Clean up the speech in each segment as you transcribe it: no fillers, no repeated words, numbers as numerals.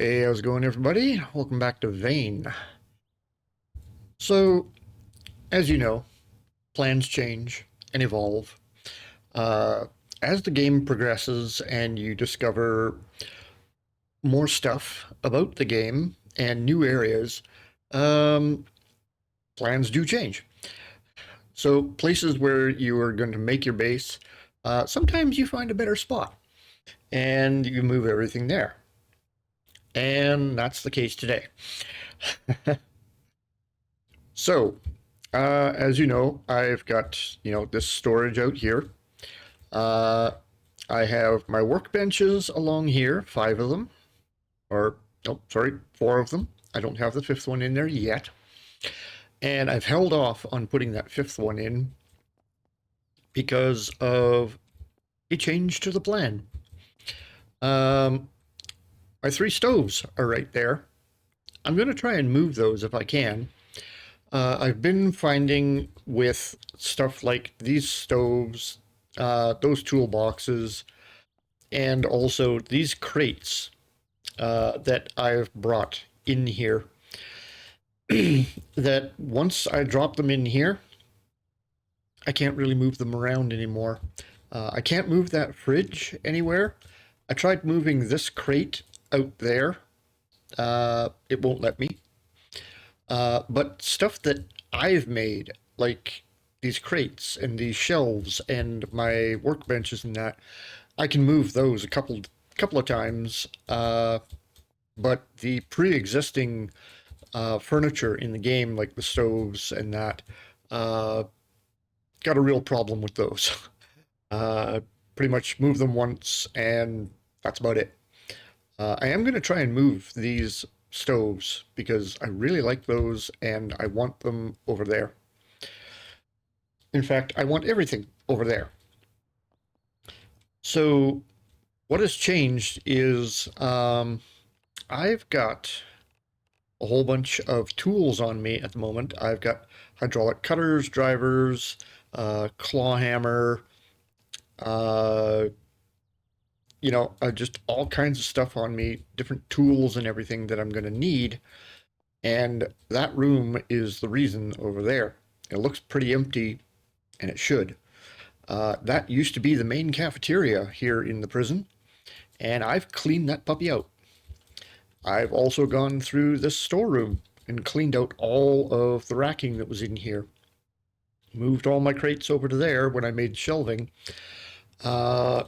Hey, how's it going, everybody? Welcome back to Vane. So, as you know, plans change and evolve. Uh, as the game progresses and you discover more stuff about the game and new areas, um, plans do change. So, places where you are going to make your base, sometimes you find a better spot and you move everything there. And that's the case today. So, as you know, I've got, this storage out here. Uh, I have my workbenches along here, five of them, or, oh, sorry, four of them. I don't have the fifth one in there yet. And I've held off on putting that fifth one in because of a change to the plan. Um, my three stoves are right there. I'm going to try and move those if I can. I've been finding with stuff like these stoves, those toolboxes, and also these crates that I've brought in here, that once I drop them in here, I can't really move them around anymore. I can't move that fridge anywhere. I tried moving this crate out there. It won't let me. But stuff that I've made, like these crates and these shelves and my workbenches and that, I can move those a couple of times. But the pre-existing furniture in the game, like the stoves and that, uh, got a real problem with those. uh, Pretty much move them once, and that's about it. I am going to try and move these stoves because I really like those and I want them over there. In fact, I want everything over there. So, what has changed is I've got a whole bunch of tools on me at the moment. I've got hydraulic cutters, drivers, claw hammer, uh, just all kinds of stuff on me, different tools and everything that I'm going to need. And that room is the reason over there. It looks pretty empty, and it should. That used to be the main cafeteria here in the prison, and I've cleaned that puppy out. I've also gone through this storeroom and cleaned out all of the racking that was in here. Moved all my crates over to there when I made shelving. Uh,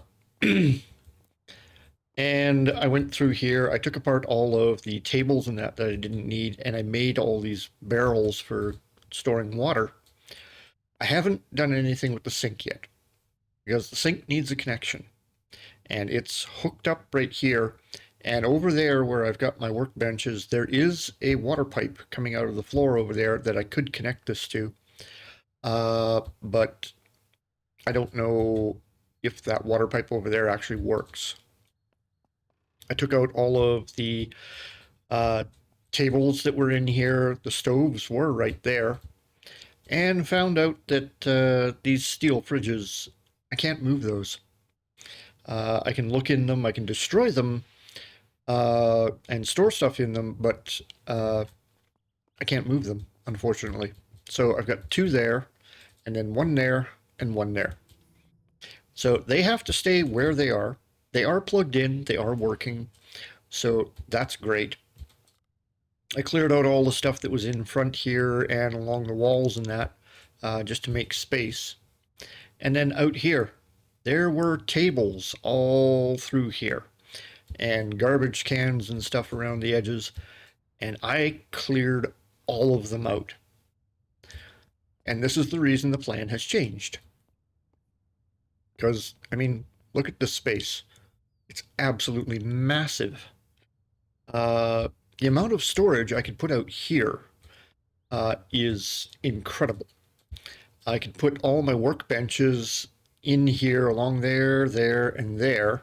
and I went through here. I took apart all of the tables and that I didn't need, and I made all these barrels for storing water. I haven't done anything with the sink yet because the sink needs a connection, and it's hooked up right here. And over there where I've got my workbenches, there is a water pipe coming out of the floor over there that I could connect this to. But I don't know if that water pipe over there actually works. I took out all of the uh, tables that were in here. The stoves were right there. And found out that these steel fridges, I can't move those. I can look in them, I can destroy them, and store stuff in them, but I can't move them, unfortunately. So I've got two there, and then one there, and one there. So they have to stay where they are. They are plugged in, they are working, so that's great. I cleared out all the stuff that was in front here and along the walls and that, just to make space. And then out here, there were tables all through here and garbage cans and stuff around the edges, and I cleared all of them out. And this is the reason the plan has changed. Because, I mean, look at this space. It's absolutely massive. The amount of storage I could put out here is incredible. I could put all my workbenches in here along there, there, and there,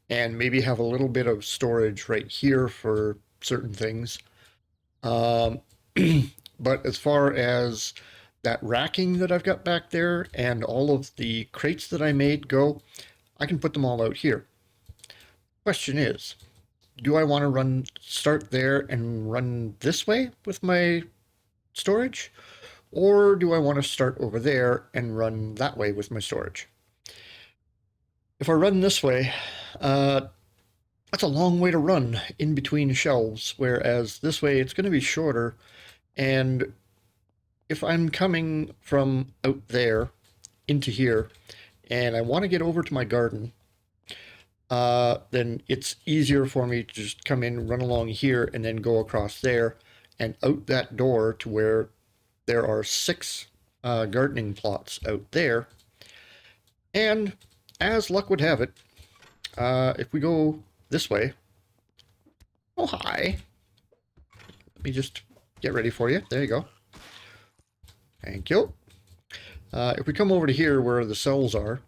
and maybe have a little bit of storage right here for certain things. Um, but as far as that racking that I've got back there and all of the crates that I made go, I can put them all out here. Question is, do I want to start there and run this way with my storage? Or do I want to start over there and run that way with my storage? If I run this way, that's a long way to run in between shelves, whereas this way it's going to be shorter. And if I'm coming from out there into here and I want to get over to my garden, then it's easier for me to just come in, run along here, and then go across there and out that door to where there are 6 gardening plots out there. And as luck would have it, if we go this way, oh hi, let me just get ready for you. There you go. Thank you. If we come over to here where the cells are,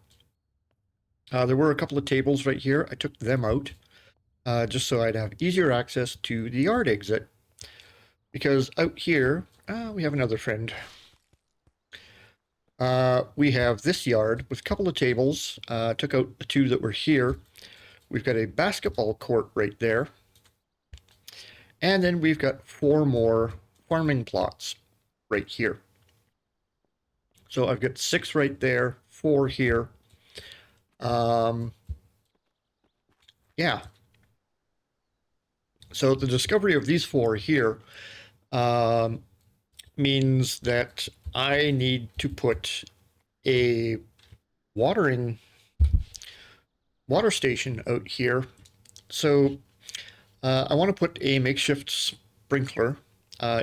there were a couple of tables right here. I took them out just so I'd have easier access to the yard exit. Because out here, we have another friend. We have this yard with a couple of tables. Took out the 2 that were here. We've got a basketball court right there. And then we've got 4 more farming plots right here. So I've got 6 right there, 4 here. Yeah. So the discovery of these 4 here means that I need to put a water station out here. So I want to put a makeshift sprinkler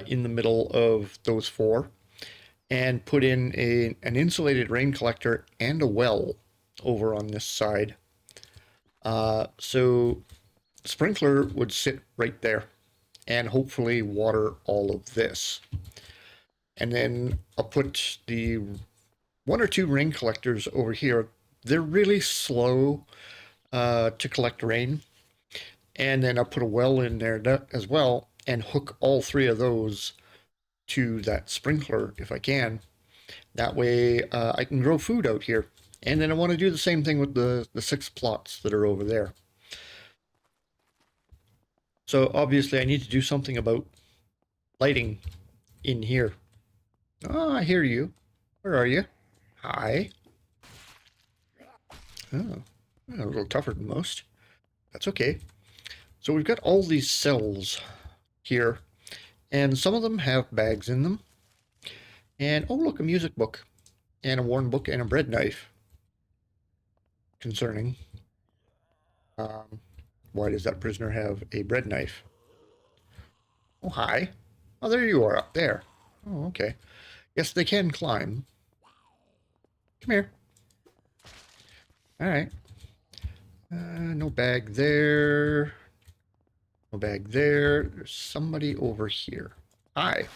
in the middle of those 4 and put in an insulated rain collector and a well over on this side. So the sprinkler would sit right there and hopefully water all of this. And then I'll put the 1 or 2 rain collectors over here. They're really slow to collect rain. And then I'll put a well in there as well and hook all 3 of those to that sprinkler if I can. That way I can grow food out here. And then I want to do the same thing with the 6 plots that are over there. So obviously I need to do something about lighting in here. Oh, I hear you. Where are you? Hi. Oh, a little tougher than most. That's okay. So we've got all these cells here, and some of them have bags in them. And oh look, a music book, and a worn book, and a bread knife. Concerning. Why does that prisoner have a bread knife? Oh, hi. Oh, there you are up there. Oh, okay. Yes, they can climb. Come here. All right. No bag there. No bag there. There's somebody over here. Hi.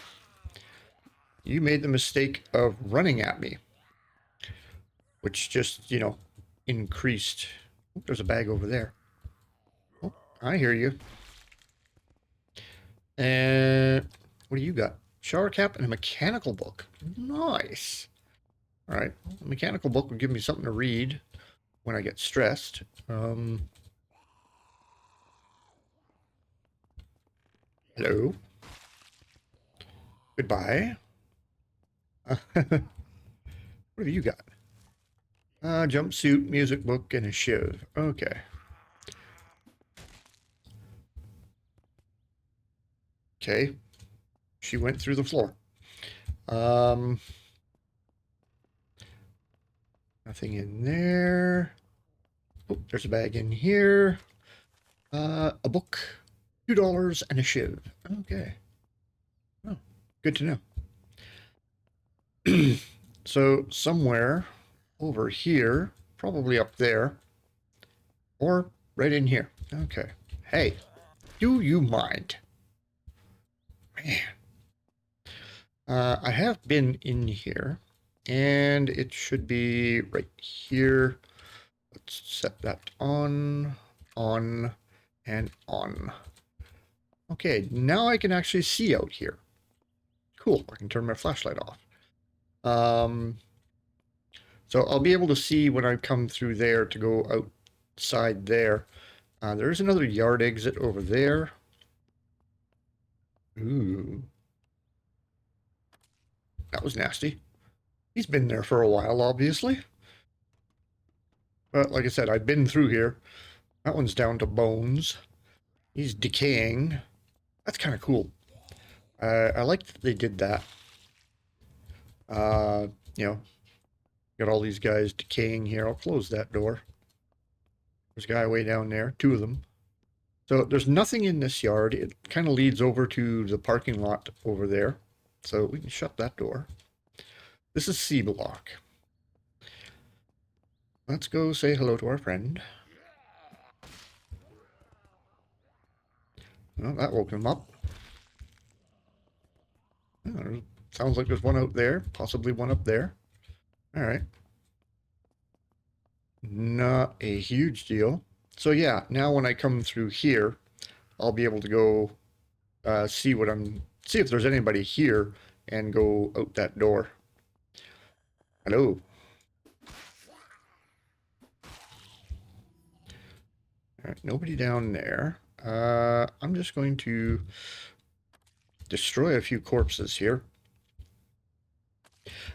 You made the mistake of running at me, which just, increased. Oh, there's a bag over there. Oh, I hear you. And what do you got? Shower cap and a mechanical book. Nice. All right. A mechanical book will give me something to read when I get stressed. Hello. Goodbye. What have you got? Jumpsuit, music book, and a shiv. Okay. Okay. She went through the floor. Nothing in there. Oh, there's a bag in here. A book. $2 and a shiv. Okay. Oh, good to know. So somewhere over here, probably up there, or right in here. Okay. Hey, do you mind? Man. I have been in here, and it should be right here. Let's set that on, and on. Okay, now I can actually see out here. Cool, I can turn my flashlight off. So I'll be able to see when I come through there to go outside there. There's another yard exit over there. Ooh. That was nasty. He's been there for a while, obviously. But like I said, I've been through here. That one's down to bones. He's decaying. That's kind of cool. I like that they did that. You know, got all these guys decaying here. I'll close that door. There's a guy way down there, two of them. So there's nothing in this yard. It kind of leads over to the parking lot over there. So we can shut that door. This is C block. Let's go say hello to our friend. Well, that woke him up. Oh, sounds like there's one out there, possibly one up there. All right. Not a huge deal. So yeah, now when I come through here, I'll be able to go see if there's anybody here and go out that door. Hello. All right, nobody down there. I'm just going to destroy a few corpses here.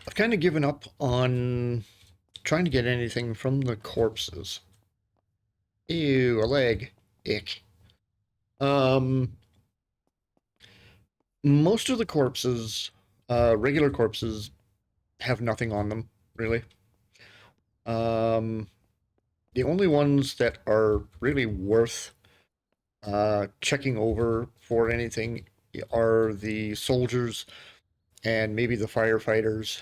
I've kind of given up on trying to get anything from the corpses. Ew, a leg. Ick. Most of the corpses, regular corpses, have nothing on them, really. The only ones that are really worth checking over for anything are the soldiers and maybe the firefighters,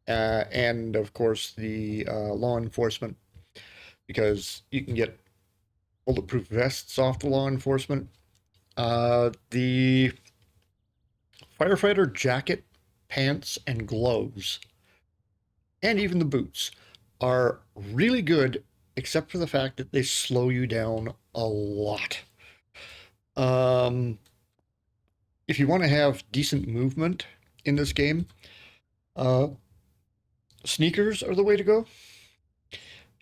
and of course the law enforcement, because you can get bulletproof vests off the law enforcement. The firefighter jacket, pants, and gloves, and even the boots are really good, except for the fact that they slow you down a lot. If you want to have decent movement in this game, sneakers are the way to go.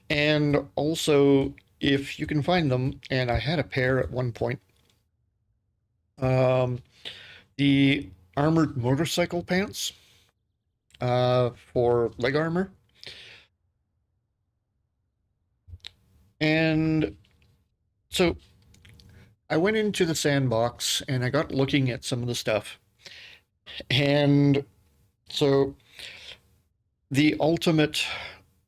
And also, if you can find them, and I had a pair at one point, the armored motorcycle pants for leg armor. And so I went into the sandbox and I got looking at some of the stuff. And so the ultimate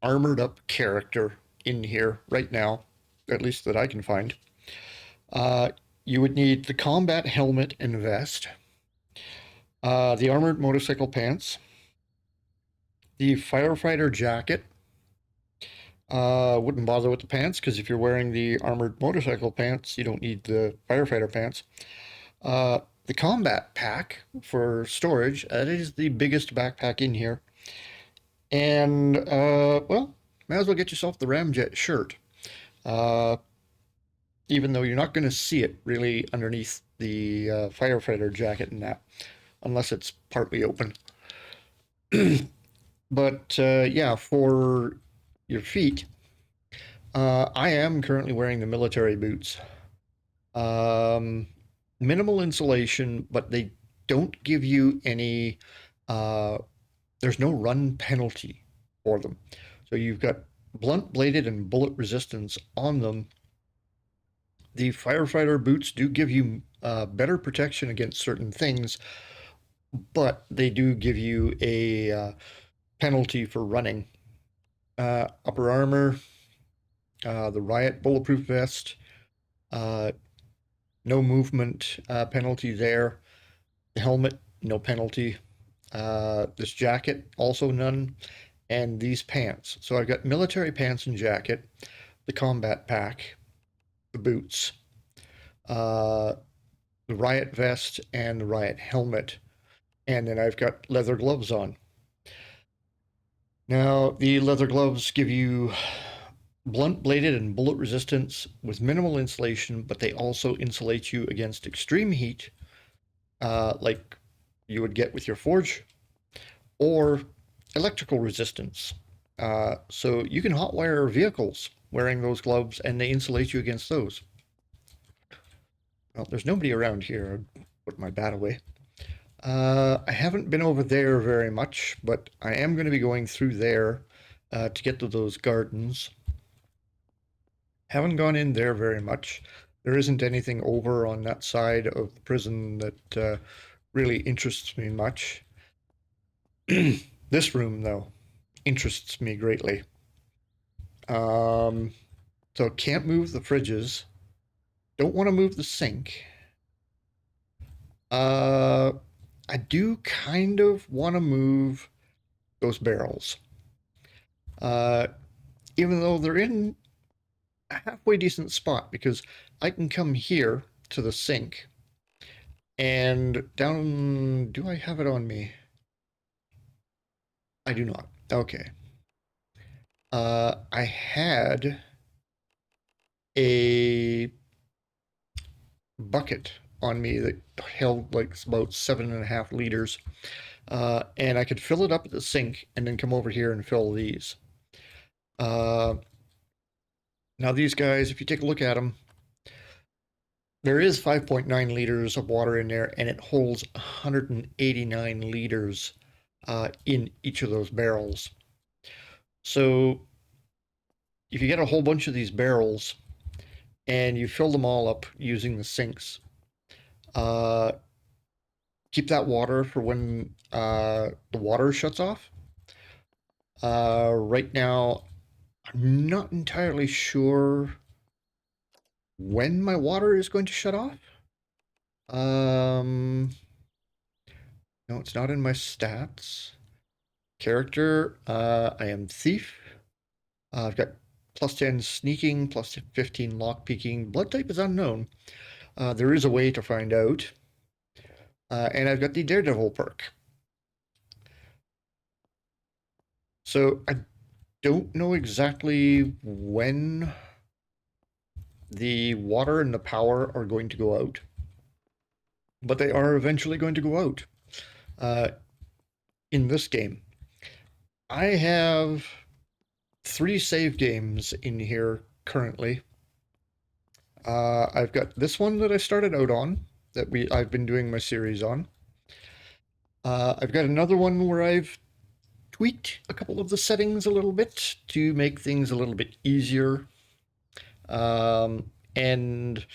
armored up character in here right now, at least that I can find, you would need the combat helmet and vest, the armored motorcycle pants, the firefighter jacket. Wouldn't bother with the pants, because if you're wearing the armored motorcycle pants, you don't need the firefighter pants. The combat pack for storage, that is the biggest backpack in here. And, well, might as well get yourself the Ramjet shirt. Even though you're not going to see it really underneath the firefighter jacket and that, unless it's partly open. But yeah, for your feet, I am currently wearing the military boots. Minimal insulation, but they don't give you any, there's no run penalty for them. So you've got blunt bladed and bullet resistance on them. The firefighter boots do give you better protection against certain things, but they do give you a penalty for running. Upper armor, the riot bulletproof vest, no movement penalty there. The helmet, no penalty. This jacket, also none. And these pants. So I've got military pants and jacket, the combat pack, the boots, the riot vest, and the riot helmet. And then I've got leather gloves on. Now, the leather gloves give you blunt bladed and bullet resistance with minimal insulation, but they also insulate you against extreme heat, like you would get with your forge, or electrical resistance. So you can hotwire vehicles wearing those gloves, and they insulate you against those. Well, there's nobody around here. I'll put my bat away. I haven't been over there very much, but I am going to be going through there to get to those gardens. Haven't gone in there very much. There isn't anything over on that side of the prison that really interests me much. This room, though, interests me greatly. So can't move the fridges. Don't want to move the sink. I do kind of want to move those barrels. Even though they're in a halfway decent spot, because I can come here to the sink and down. Do I have it on me? I do not. Okay. I had a bucket on me that held like about 7.5 liters. And I could fill it up at the sink and then come over here and fill these. Now these guys, if you take a look at them, there is 5.9 liters of water in there, and it holds 189 liters in each of those barrels. So if you get a whole bunch of these barrels and you fill them all up using the sinks, keep that water for when the water shuts off. Right now, I'm not entirely sure when my water is going to shut off. No, it's not in my stats. Character, I am thief. I've got +10 sneaking, +15 lockpicking. Blood type is unknown. There is a way to find out. And I've got the Daredevil perk. So I don't know exactly when the water and the power are going to go out, but they are eventually going to go out in this game. I have 3 save games in here currently. I've got this one that I started out on, that I've been doing my series on. I've got another one where I've tweaked a couple of the settings a little bit to make things a little bit easier. And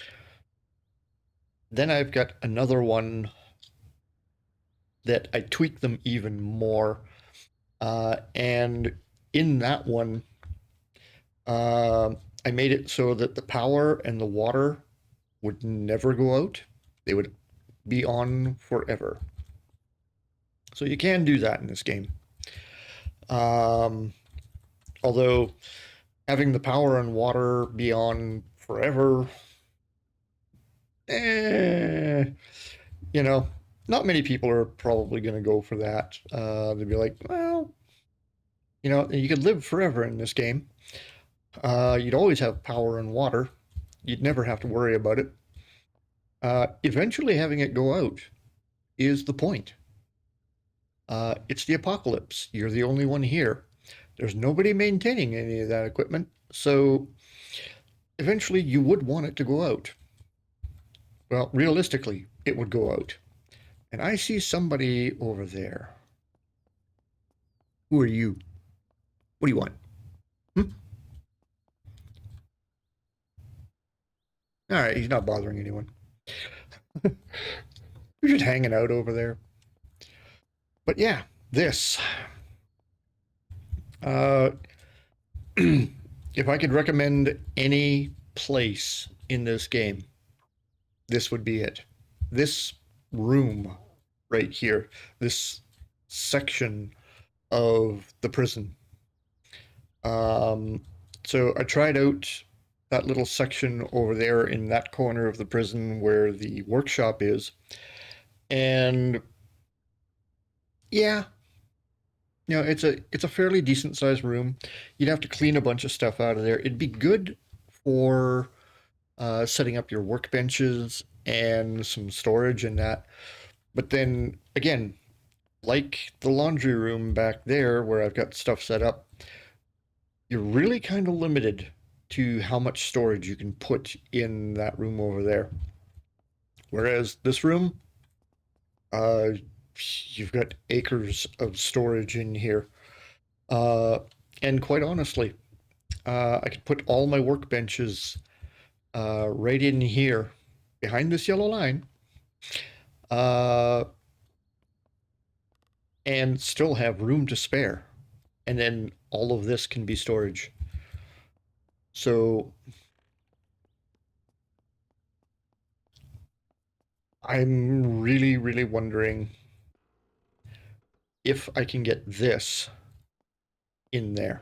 then I've got another one that I tweak them even more. And in that one, I made it so that the power and the water would never go out. They would be on forever. So you can do that in this game. Although having the power and water be on forever, not many people are probably going to go for that. They'd be like, well, you could live forever in this game. You'd always have power and water. You'd never have to worry about it. Eventually having it go out is the point. It's the apocalypse. You're the only one here. There's nobody maintaining any of that equipment, so eventually you would want it to go out. Well, realistically, it would go out. And I see somebody over there. Who are you? What do you want? All right, he's not bothering anyone. We're just hanging out over there. But yeah, this. If I could recommend any place in this game, this would be it. This room right here, this section of the prison. So I tried out that little section over there in that corner of the prison where the workshop is, and yeah, it's a fairly decent sized room. You'd have to clean a bunch of stuff out of there. It'd be good for setting up your workbenches and some storage and that. But then again, like the laundry room back there where I've got stuff set up, you're really kind of limited to how much storage you can put in that room over there. Whereas this room, uh, you've got acres of storage in here. Uh, and quite honestly, I could put all my workbenches right in here behind this yellow line, uh, and still have room to spare. And then all of this can be storage. So I'm really, really wondering if I can get this in there.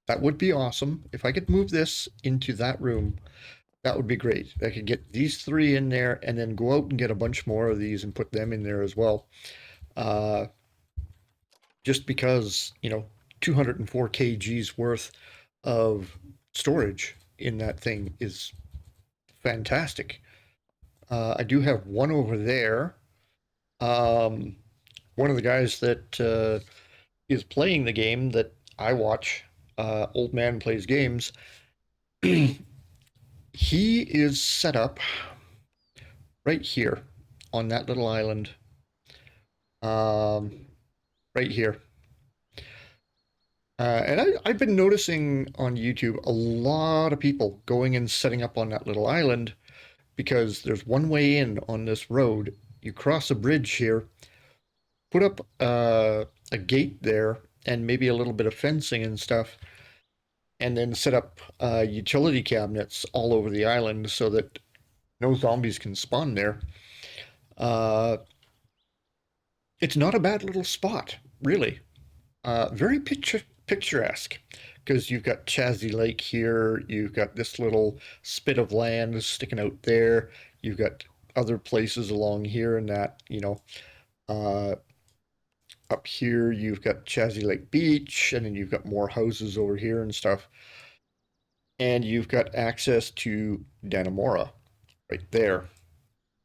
That would be awesome. If I could move this into that room, that would be great. I could get these three in there and then go out and get a bunch more of these and put them in there as well. Uh, just because, 204 kgs worth of storage in that thing is fantastic. I do have one over there. One of the guys that is playing the game that I watch, Old Man Plays Games, he is set up right here on that little island. Right here. And I've been noticing on YouTube a lot of people going and setting up on that little island because there's one way in on this road. You cross a bridge here, put up a gate there, and maybe a little bit of fencing and stuff, and then set up utility cabinets all over the island so that no zombies can spawn there. It's not a bad little spot, really. Very picturesque because you've got Chazzy Lake here, you've got this little spit of land sticking out there, you've got other places along here and that, up here you've got Chazzy Lake Beach, and then you've got more houses over here and stuff. And you've got access to Dannemora right there.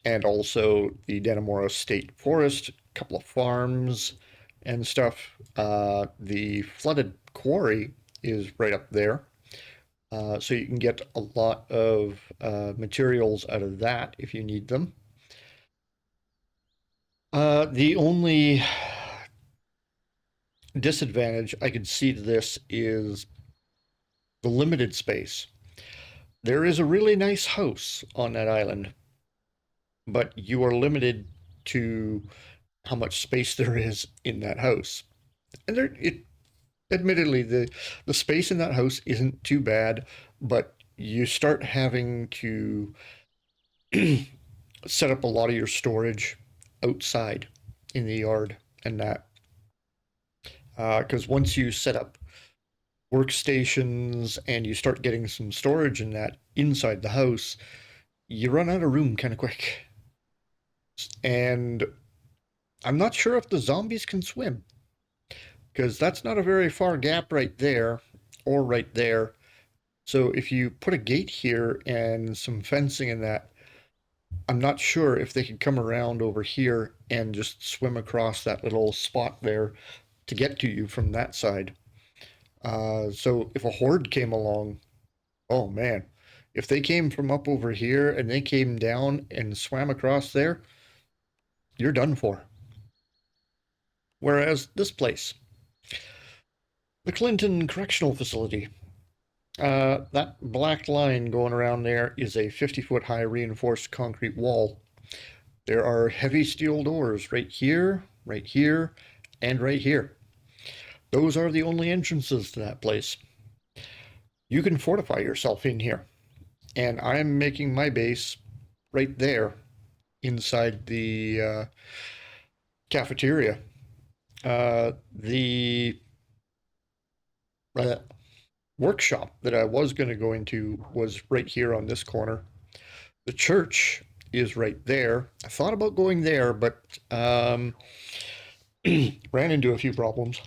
And also the Dannemora State Forest, a couple of farms and stuff. The flooded quarry is right up there. So you can get a lot of materials out of that if you need them. The only disadvantage I could see to this is the limited space. There is a really nice house on that island, but you are limited to how much space there is in that house. And admittedly, the space in that house isn't too bad, but you start having to set up a lot of your storage outside in the yard and that. Because once you set up workstations and you start getting some storage in that inside the house, you run out of room kind of quick. And I'm not sure if the zombies can swim, because that's not a very far gap right there or right there. So if you put a gate here and some fencing in that, I'm not sure if they could come around over here and just swim across that little spot there to get to you from that side. So if a horde came along, oh man, if they came from up over here and they came down and swam across there, you're done for. Whereas this place, the Clinton Correctional Facility, that black line going around there is a 50-foot high reinforced concrete wall. There are heavy steel doors right here, and right here. Those are the only entrances to that place. You can fortify yourself in here. And I'm making my base right there inside the cafeteria. The workshop that I was going to go into was right here on this corner. The church is right there. I thought about going there, but ran into a few problems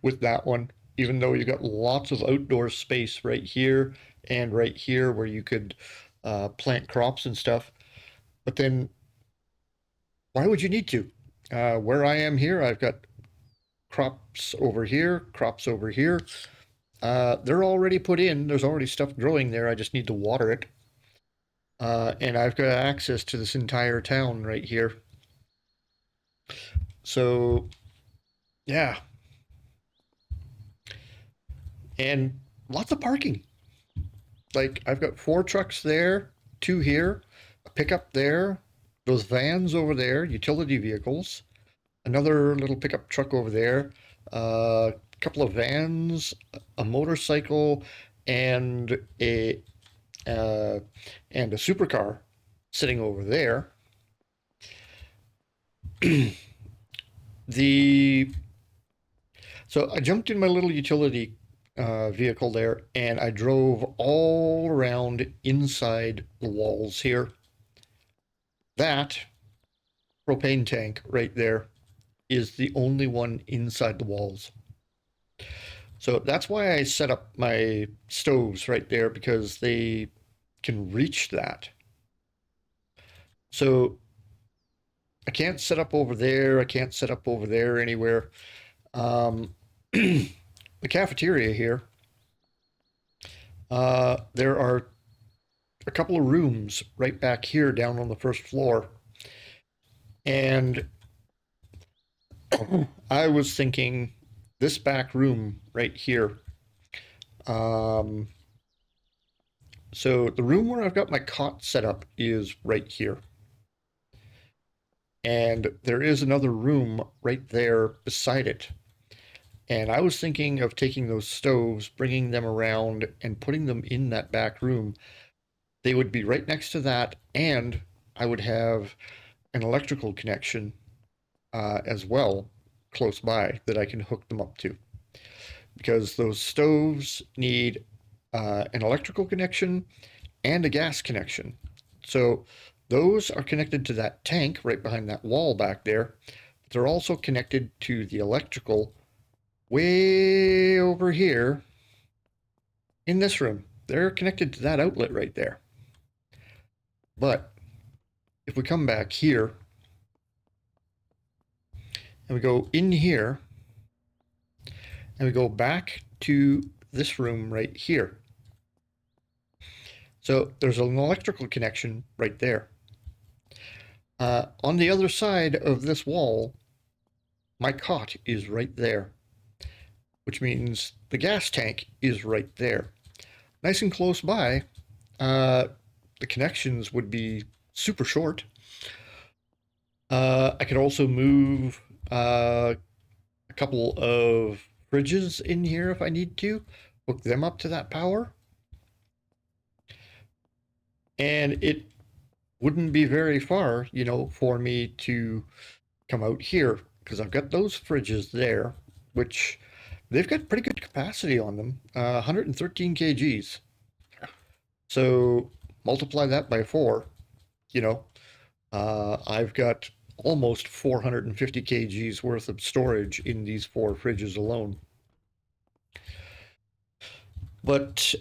with that one, even though you got lots of outdoor space right here and right here where you could plant crops and stuff. But then why would you need to? Where I am here, I've got crops over here, crops over here. They're already put in. There's already stuff growing there. I just need to water it. And I've got access to this entire town right here. So, yeah. And lots of parking. Like, I've got 4 trucks there, 2 here, a pickup there, those vans over there, utility vehicles, another little pickup truck over there, a couple of vans, a motorcycle, and a uh, and a supercar sitting over there. the So I jumped in my little utility vehicle there, and I drove all around inside the walls here. That propane tank right there is the only one inside the walls. So that's why I set up my stoves right there, because they can reach that. So I can't set up over there. I can't set up over there anywhere. The cafeteria here, there are a couple of rooms right back here down on the first floor. And I was thinking this back room right here. So the room where I've got my cot set up is right here. And there is another room right there beside it. And I was thinking of taking those stoves, bringing them around, and putting them in that back room. They would be right next to that, and I would have an electrical connection as well close by that I can hook them up to. Because those stoves need an electrical connection and a gas connection. So those are connected to that tank right behind that wall back there. But they're also connected to the electrical way over here in this room. They're connected to that outlet right there. But if we come back here and we go in here and we go back to this room right here. So there's an electrical connection right there. On the other side of this wall, my cot is right there, which means the gas tank is right there. Nice and close by. The connections would be super short. I could also move a couple of fridges in here if I need to, hook them up to that power. And it wouldn't be very far, for me to come out here, because I've got those fridges there, which they've got pretty good capacity on them, 113 kgs. So multiply that by 4, I've got almost 450 kgs worth of storage in these 4 fridges alone. But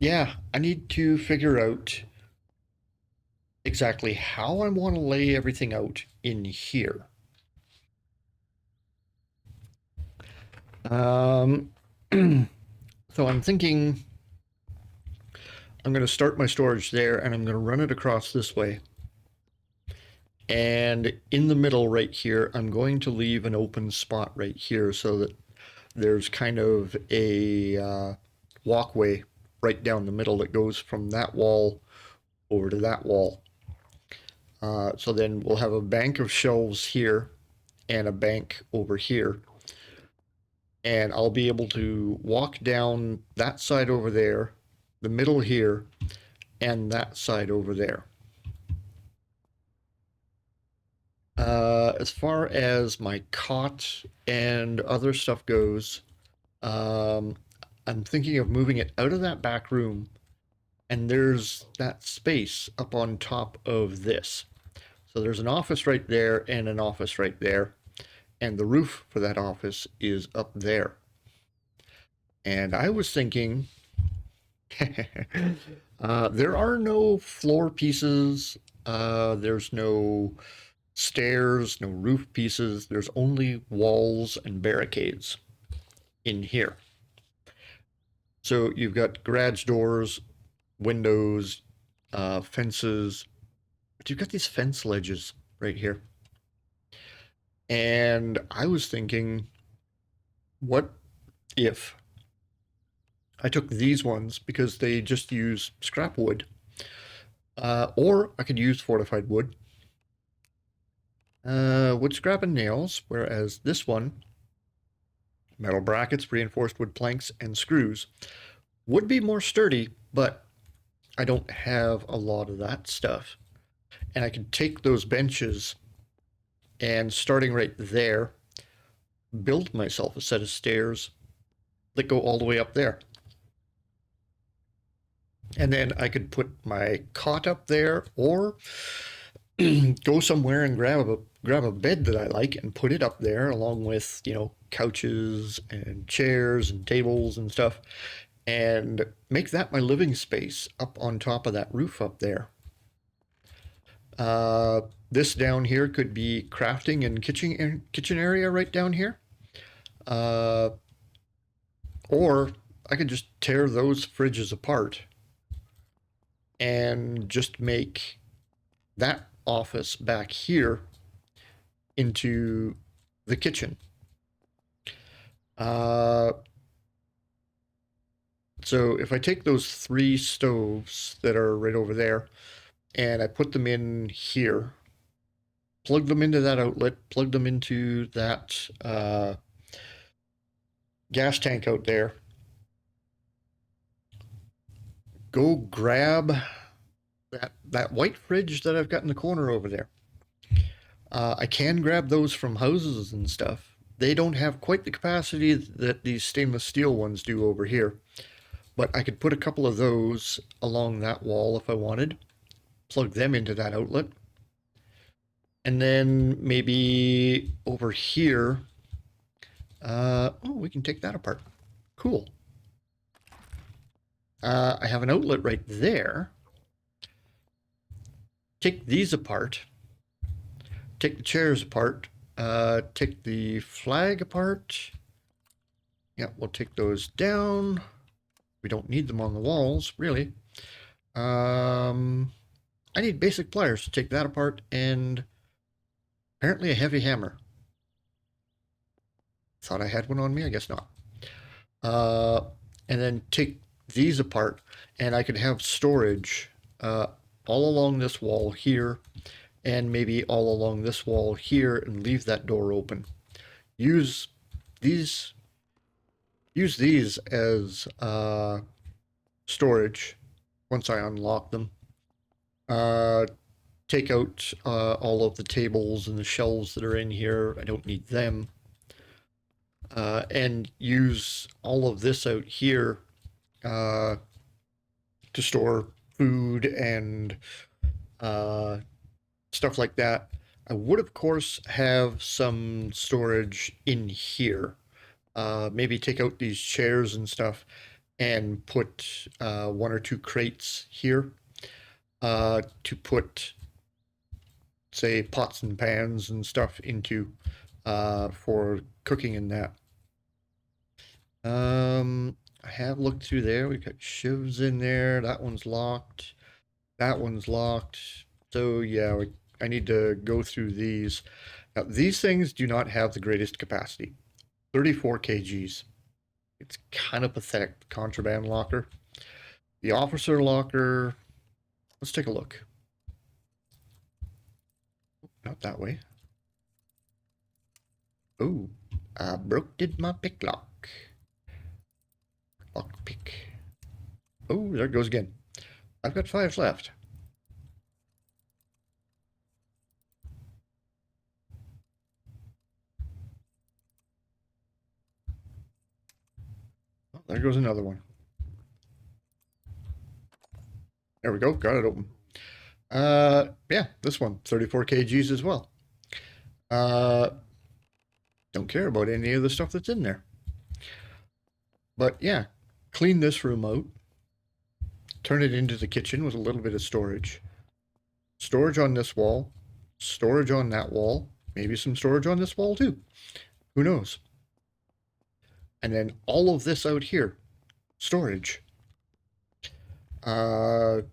yeah, I need to figure out exactly how I want to lay everything out in here. So I'm thinking I'm going to start my storage there, and I'm going to run it across this way. And in the middle right here, I'm going to leave an open spot right here so that there's kind of a walkway right down the middle that goes from that wall over to that wall. So then we'll have a bank of shelves here and a bank over here. And I'll be able to walk down that side over there, the middle here, and that side over there. As far as my cot and other stuff goes, I'm thinking of moving it out of that back room, and there's that space up on top of this. So there's an office right there and an office right there, and the roof for that office is up there. And I was thinking, there are no floor pieces, there's no stairs, no roof pieces, there's only walls and barricades in here. So you've got garage doors, windows, fences, but you've got these fence ledges right here. And I was thinking, what if I took these ones because they just use scrap wood, or I could use fortified wood, wood scrap and nails, whereas this one, metal brackets, reinforced wood planks, and screws, would be more sturdy, but I don't have a lot of that stuff. And I could take those benches and starting right there, build myself a set of stairs that go all the way up there. And then I could put my cot up there or go somewhere and grab a bed that I like and put it up there along with, couches and chairs and tables and stuff and make that my living space up on top of that roof up there. This down here could be crafting and kitchen area right down here. Or I could just tear those fridges apart and just make that office back here into the kitchen. So if I take those 3 stoves that are right over there and I put them in here, plug them into that outlet, plug them into that gas tank out there, go grab that white fridge that I've got in the corner over there. I can grab those from houses and stuff. They don't have quite the capacity that these stainless steel ones do over here. But I could put a couple of those along that wall if I wanted. Plug them into that outlet. And then maybe over here, we can take that apart. Cool. I have an outlet right there. Take these apart. Take the chairs apart. Take the flag apart. Yeah, we'll take those down. We don't need them on the walls, really. I need basic pliers to take that apart and apparently a heavy hammer. Thought I had one on me, I guess not. And then take these apart and I could have storage all along this wall here and maybe all along this wall here and leave that door open. Use these as storage once I unlock them. Take out all of the tables and the shelves that are in here. I don't need them. And use all of this out here to store food and stuff like that. I would, of course, have some storage in here. Maybe take out these chairs and stuff and put 1 or 2 crates here to put, say, pots and pans and stuff into for cooking and that. I have looked through there. We've got shivs in there. That one's locked. That one's locked. So yeah, I need to go through these. Now, these things do not have the greatest capacity. 34 kgs. It's kind of pathetic. Contraband locker. The officer locker. Let's take a look. Not that way. Oh, I broke my pick lock. Lock pick. Oh, there it goes again. I've got 5 left. Oh, there goes another one. There we go. Got it open. Yeah, this one, 34 kgs as well. Don't care about any of the stuff that's in there. But yeah, clean this room out. Turn it into the kitchen with a little bit of storage. Storage on this wall. Storage on that wall. Maybe some storage on this wall too. Who knows? And then all of this out here. storage. You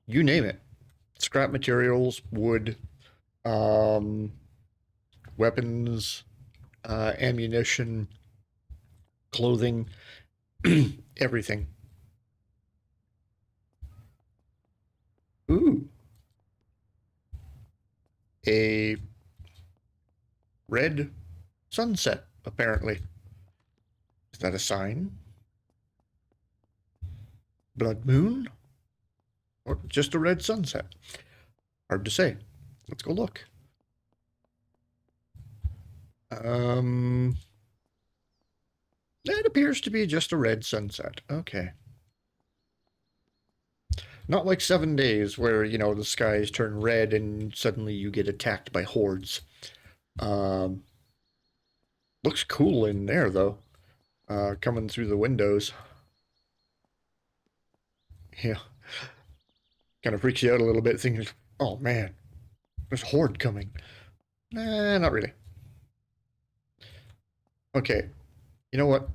name it. Scrap materials, wood, weapons, ammunition, clothing, everything. Ooh. A red sunset, apparently. Is that a sign? Blood moon? Or just a red sunset? Hard to say. Let's go look. It appears to be just a red sunset. Okay. Not like 7 days where, you know, the skies turn red and suddenly you get attacked by hordes. Um, looks cool in there, though. Coming through the windows. Yeah. Kind of freaks you out a little bit, thinking, oh man, there's a horde coming. Nah, not really. Okay. You know what?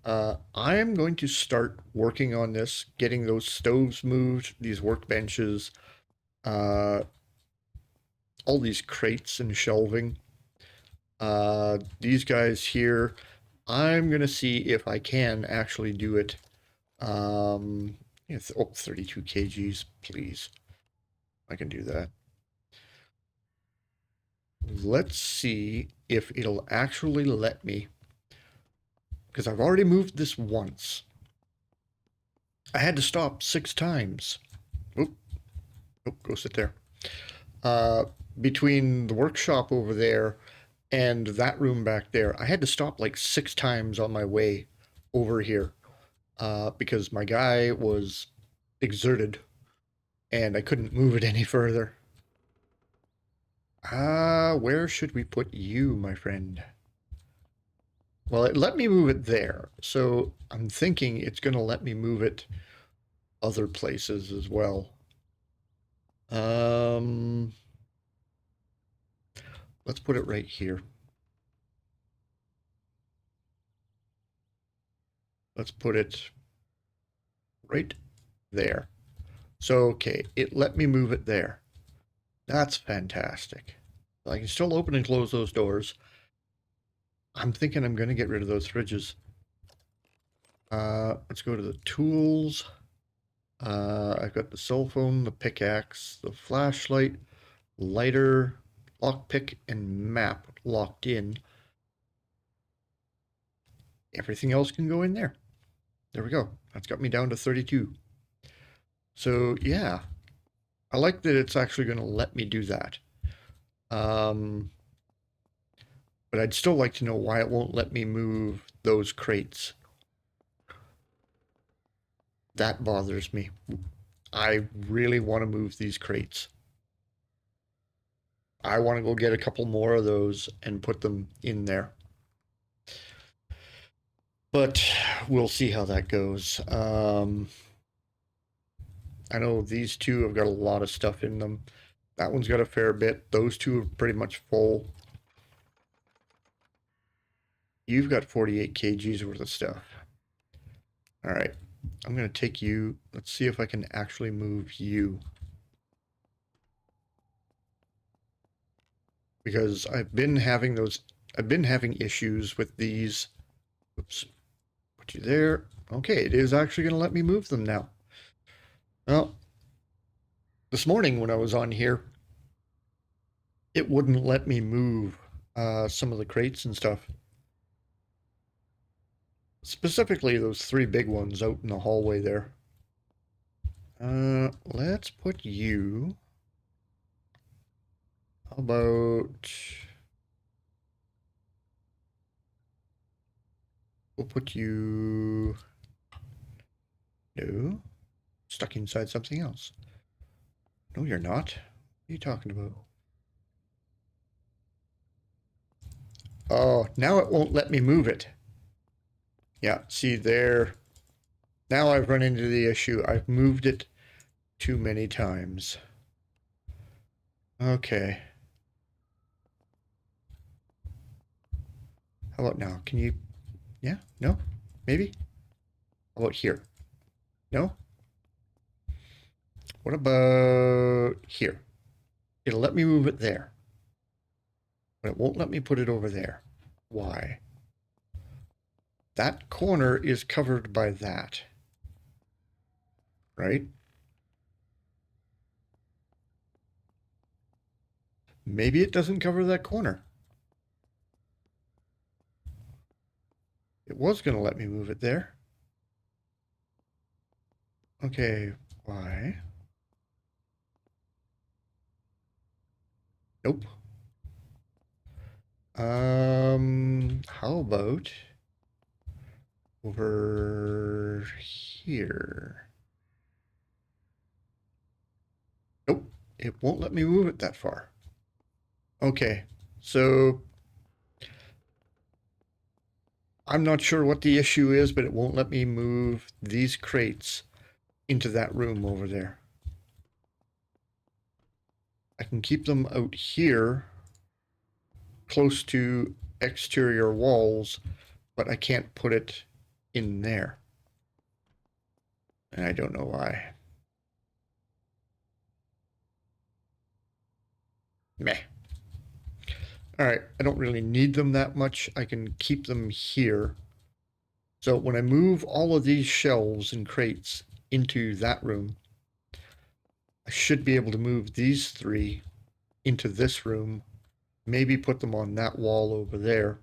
I am going to start working on this, getting those stoves moved, these workbenches, all these crates and shelving. These guys here, I'm going to see if I can actually do it. It's, 32 kgs, please. I can do that. Let's see if it'll actually let me. Because I've already moved this once. I had to stop 6 times. Oop, go sit there. Between the workshop over there and that room back there, I had to stop like 6 times on my way over here because my guy was exerted and I couldn't move it any further. Where should we put you, my friend? Well, it let me move it there, so I'm thinking it's going to let me move it other places as well. Let's put it right here. Let's put it right there. So, okay, it let me move it there. That's fantastic. I can still open and close those doors. I'm thinking I'm going to get rid of those fridges. Let's go to the tools. I've got the cell phone, the pickaxe, the flashlight, lighter, lockpick, and map locked in. Everything else can go in there. There we go. That's got me down to 32. So, yeah. I like that it's actually going to let me do that. But I'd still like to know why it won't let me move those crates. That bothers me. I really want to move these crates. I want to go get a couple more of those and put them in there. But we'll see how that goes. I know these two have got a lot of stuff in them. That one's got a fair bit. Those two are pretty much full. You've got 48 kgs worth of stuff. All right. I'm going to take you. Let's see if I can actually move you. Because I've been having issues with these. Oops. Put you there. Okay, it is actually going to let me move them now. Well, this morning when I was on here, it wouldn't let me move some of the crates and stuff. Specifically, those 3 big ones out in the hallway there. Let's put you. How about... We'll put you... No. Stuck inside something else. No, you're not. What are you talking about? Oh, now it won't let me move it. Yeah, see there. Now I've run into the issue. I've moved it too many times. Okay. How about now? Can you... Yeah? No? Maybe? How about here? No? What about here? It'll let me move it there. But it won't let me put it over there. Why? That corner is covered by that. Right? Maybe it doesn't cover that corner. It was going to let me move it there. Okay, why? Nope. How about over here? Nope, it won't let me move it that far. Okay, so I'm not sure what the issue is, but it won't let me move these crates into that room over there. I can keep them out here close to exterior walls, but I can't put it in there. And I don't know why. Meh. All right, I don't really need them that much. I can keep them here. So when I move all of these shelves and crates into that room, I should be able to move these three into this room, maybe put them on that wall over there.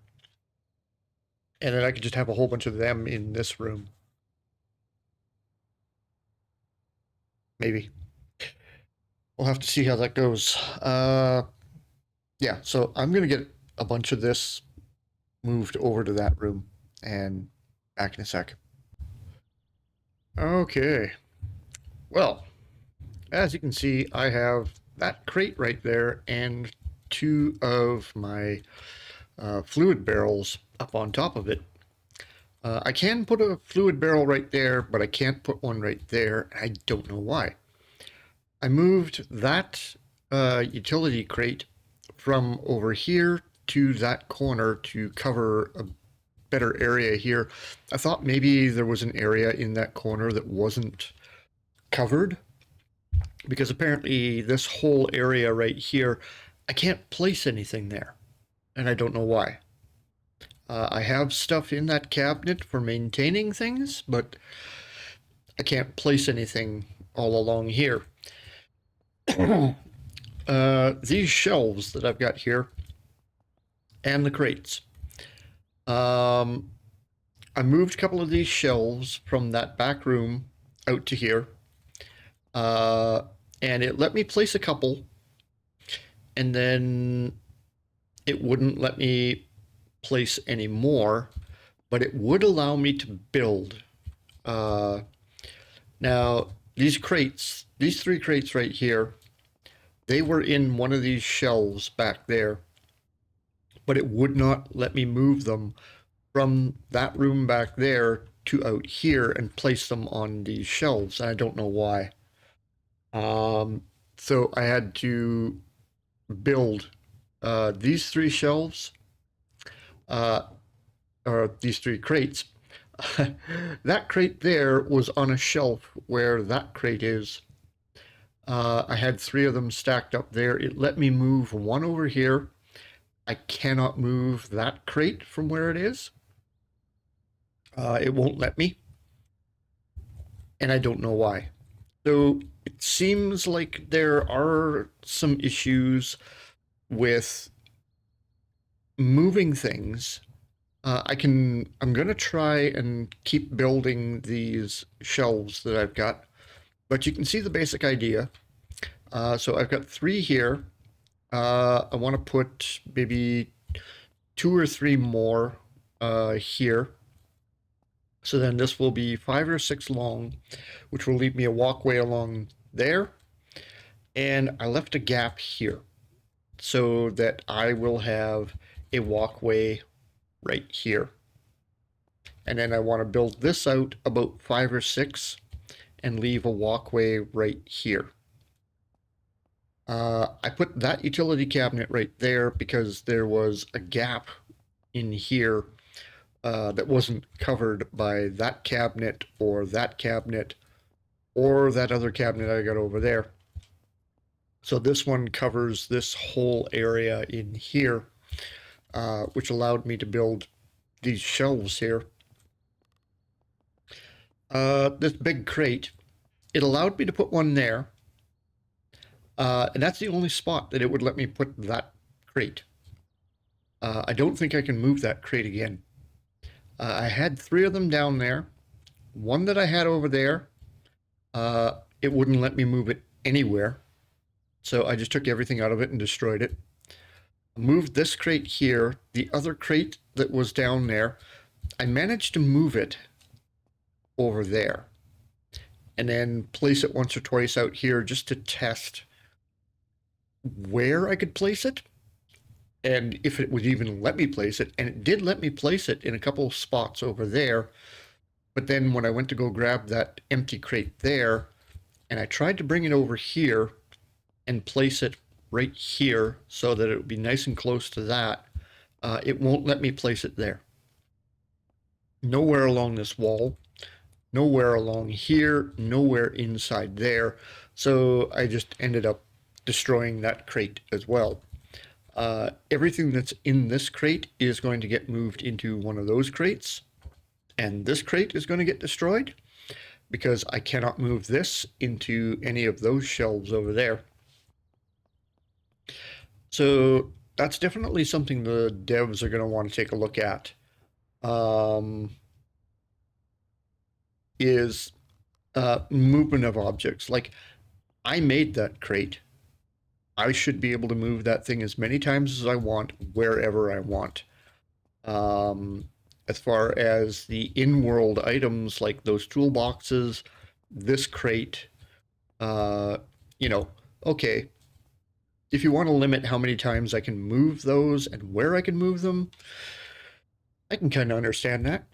And then I could just have a whole bunch of them in this room. Maybe. We'll have to see how that goes. Yeah, so I'm going to get a bunch of this moved over to that room and back in a sec. Okay. Well, as you can see, I have that crate right there and two of my fluid barrels up on top of it. I can put a fluid barrel right there, but I can't put one right there. I don't know why. I moved that utility crate from over here to that corner to cover a better area here. I thought maybe there was an area in that corner that wasn't covered, because apparently this whole area right here, I can't place anything there, and I don't know why. I have stuff in that cabinet for maintaining things, but I can't place anything all along here. These shelves that I've got here and the crates. I moved a couple of these shelves from that back room out to here. And it let me place a couple, and then it wouldn't let me place any more, but it would allow me to build. Now, these crates, these three crates right here, they were in one of these shelves back there, but it would not let me move them from that room back there to out here and place them on these shelves. And I don't know why. So I had to build these three shelves, or these three crates. That crate there was on a shelf where that crate is. I had three of them stacked up there. It let me move one over here. I cannot move that crate from where it is. It won't let me. And I don't know why. So it seems like there are some issues with moving things. I'm going to try and keep building these shelves that I've got, but you can see the basic idea. So I've got three here. I want to put maybe 2 or 3 more here. So then this will be 5 or 6 long, which will leave me a walkway along there. And I left a gap here so that I will have a walkway right here. And then I want to build this out about 5 or 6 and leave a walkway right here. I put that utility cabinet right there because there was a gap in here that wasn't covered by that cabinet or that cabinet or that other cabinet I got over there. So this one covers this whole area in here, which allowed me to build these shelves here. This big crate, it allowed me to put one there, and that's the only spot that it would let me put that crate. I don't think I can move that crate again. I had 3 of them down there. One that I had over there, it wouldn't let me move it anywhere. So I just took everything out of it and destroyed it. Moved this crate here. The other crate that was down there, I managed to move it over there. And then place it once or twice out here just to test where I could place it. And if it would even let me place it. And it did let me place it in a couple of spots over there. But then when I went to go grab that empty crate there, and I tried to bring it over here and place it right here so that it would be nice and close to that, it won't let me place it there. Nowhere along this wall, nowhere along here, nowhere inside there. So I just ended up destroying that crate as well. Everything that's in this crate is going to get moved into one of those crates. And this crate is going to get destroyed because I cannot move this into any of those shelves over there. So that's definitely something the devs are going to want to take a look at. Is movement of objects. Like, I made that crate. I should be able to move that thing as many times as I want, wherever I want. As far as the in-world items like those toolboxes, this crate, you know, okay, if you want to limit how many times I can move those and where I can move them, I can kind of understand that.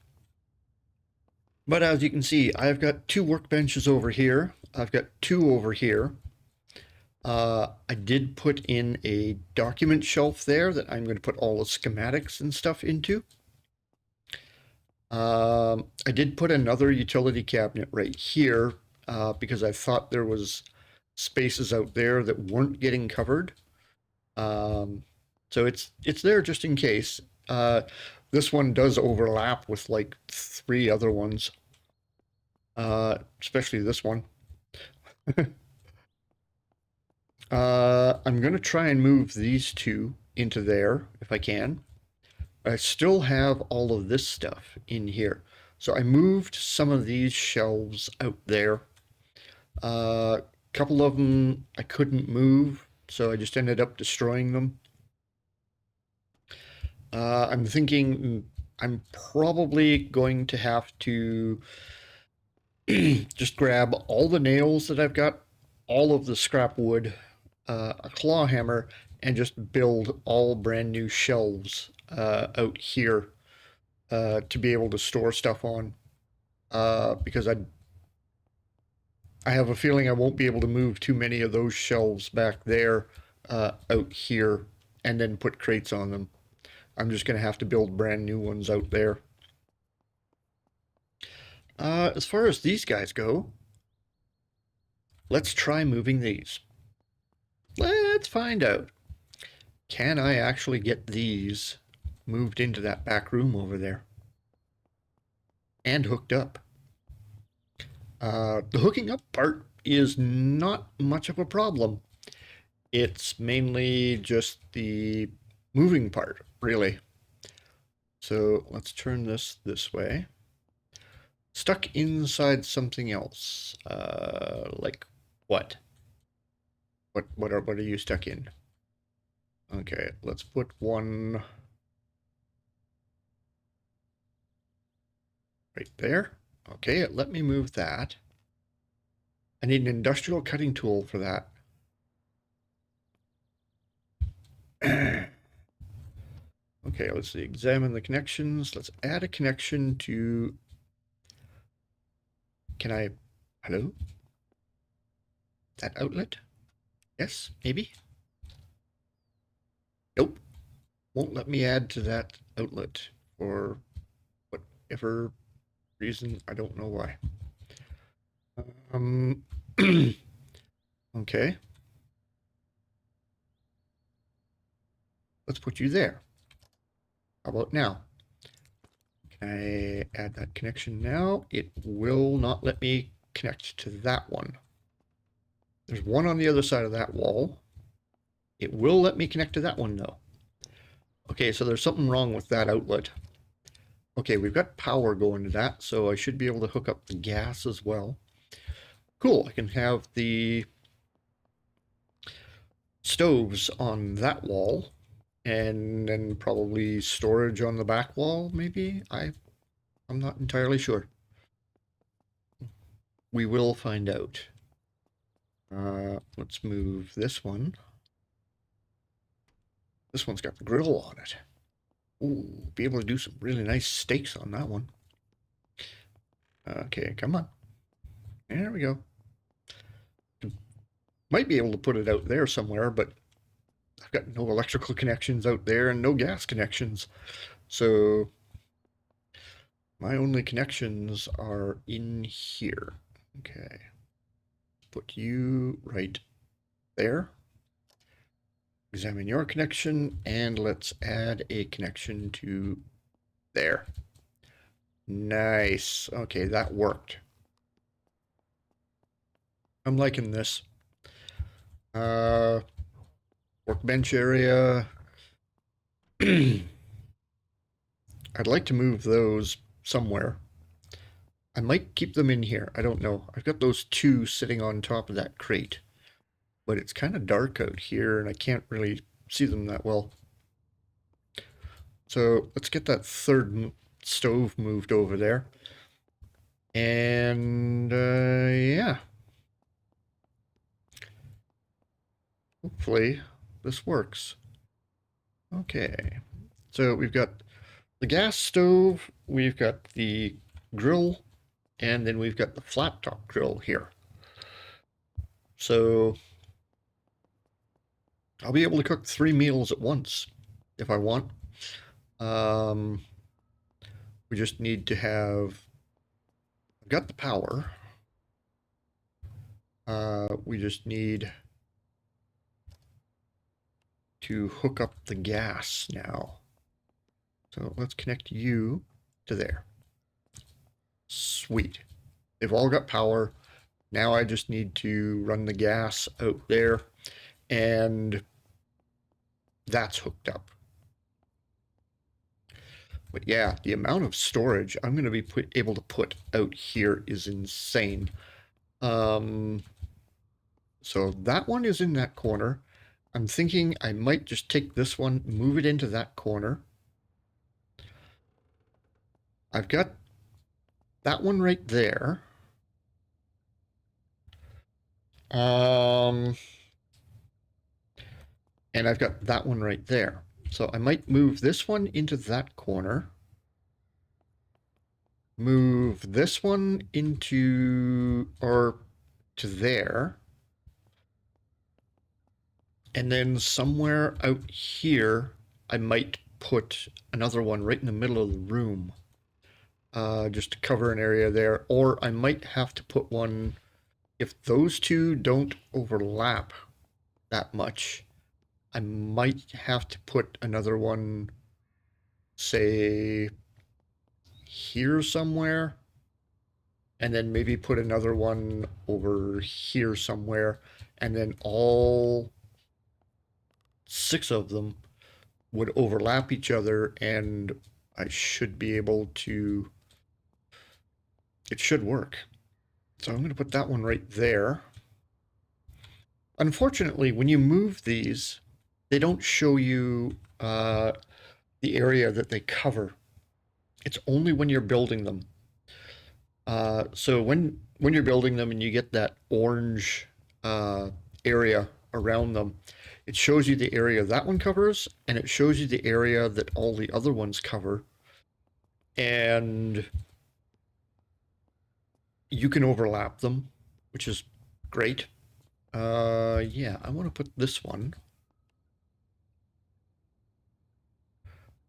But as you can see, I've got 2 workbenches over here. I've got 2 over here. I did put in a document shelf there that I'm going to put all the schematics and stuff into. I did put another utility cabinet right here because I thought there was spaces out there that weren't getting covered. So it's there just in case. This one does overlap with like 3 other ones, especially this one. I'm going to try and move these 2 into there if I can. I still have all of this stuff in here. So I moved some of these shelves out there. A couple of them I couldn't move, so I just ended up destroying them. I'm thinking I'm probably going to have to just grab all the nails that I've got, all of the scrap wood, a claw hammer, and just build all brand new shelves out here to be able to store stuff on. Because I have a feeling I won't be able to move too many of those shelves back there out here and then put crates on them. I'm just going to have to build brand new ones out there. As far as these guys go, let's try moving these. Let's find out. Can I actually get these moved into that back room over there? And hooked up. The hooking up part is not much of a problem. It's mainly just the moving part, really. So let's turn this way. Stuck inside something else. Like what? What are you stuck in? Okay, let's put one right there. Okay, let me move that. I need an industrial cutting tool for that. Okay, let's see. Examine the connections. Let's add a connection to... Can I... Hello? That outlet? Yes, maybe? Nope. Won't let me add to that outlet for whatever reason. I don't know why. Okay. Let's put you there. How about now? Can I add that connection now? It will not let me connect to that one. There's one on the other side of that wall. It will let me connect to that one though. Okay, so there's something wrong with that outlet. Okay, we've got power going to that, so I should be able to hook up the gas as well. Cool, I can have the stoves on that wall, and then probably storage on the back wall, maybe? I'm not entirely sure. We will find out. Let's move this one. This one's got the grill on it. Ooh, be able to do some really nice steaks on that one. Okay, come on. There we go. Might be able to put it out there somewhere, but I've got no electrical connections out there and no gas connections. So my only connections are in here. Okay. Put you right there. Examine your connection, and let's add a connection to there. Nice. Okay, that worked. I'm liking this. Workbench area. I'd like to move those somewhere. I might keep them in here. I don't know. I've got those two sitting on top of that crate. But it's kind of dark out here, and I can't really see them that well. So let's get that third stove moved over there. And yeah. Hopefully this works. Okay. So we've got the gas stove, we've got the grill, and then we've got the flat top grill here. So I'll be able to cook 3 meals at once if I want. We just need to have, I've got the power. We just need to hook up the gas now. So let's connect you to there. Sweet. They've all got power. Now I just need to run the gas out there, and that's hooked up. But yeah, the amount of storage I'm going to be able to put out here is insane. So that one is in that corner. I'm thinking I might just take this one, move it into that corner. I've got that one right there. And I've got that one right there. So I might move this one into that corner. Move this one into, or to there. And then somewhere out here, I might put another one right in the middle of the room. Just to cover an area there. Or I might have to put one, if those two don't overlap that much, I might have to put another one, say, here somewhere, and then maybe put another one over here somewhere, and then all 6 of them would overlap each other, and I should be able to, it should work. So I'm going to put that one right there. Unfortunately, when you move these, they don't show you the area that they cover. It's only when you're building them. So when you're building them and you get that orange area around them, it shows you the area that one covers, and it shows you the area that all the other ones cover. And you can overlap them, which is great. Yeah, I want to put this one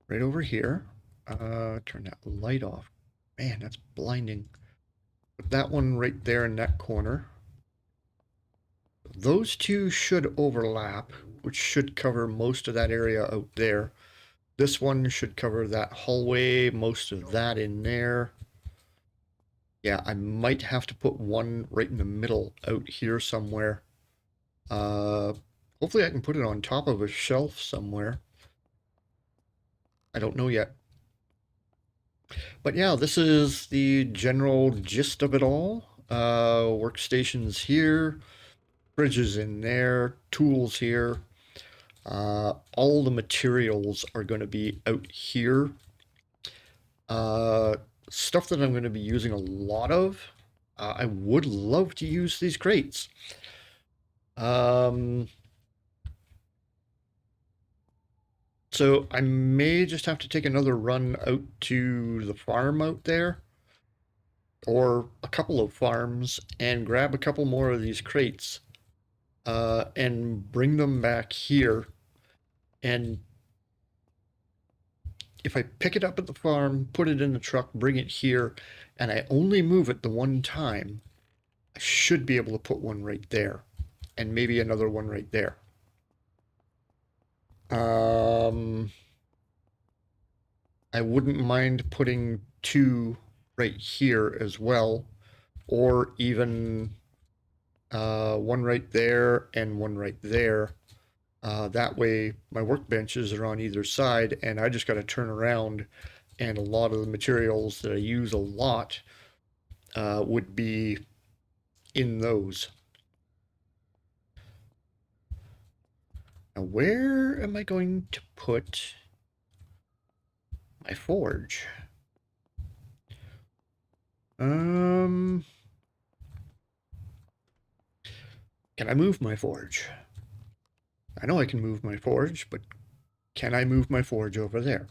right over here. Turn that light off Man, that's blinding. Put that one right there in that corner. Those two should overlap, which should cover most of that area out there. This one should cover that hallway, most of that in there. Yeah, I might have to put one right in the middle out here somewhere. Hopefully I can put it on top of a shelf somewhere. I don't know yet. But yeah, this is the general gist of it all. Workstations here, fridges in there, tools here. All the materials are going to be out here. Stuff that I'm going to be using a lot of. I would love to use these crates. So I may just have to take another run out to the farm out there, or a couple of farms, and grab a couple more of these crates, and bring them back here. And if I pick it up at the farm, put it in the truck, bring it here, and I only move it the one time, I should be able to put one right there, and maybe another one right there. I wouldn't mind putting two right here as well, or even one right there and one right there. That way my workbenches are on either side, and I just got to turn around, and a lot of the materials that I use a lot would be in those. Now, where am I going to put my forge? Can I move my forge? I know I can move my forge, but can I move my forge over there?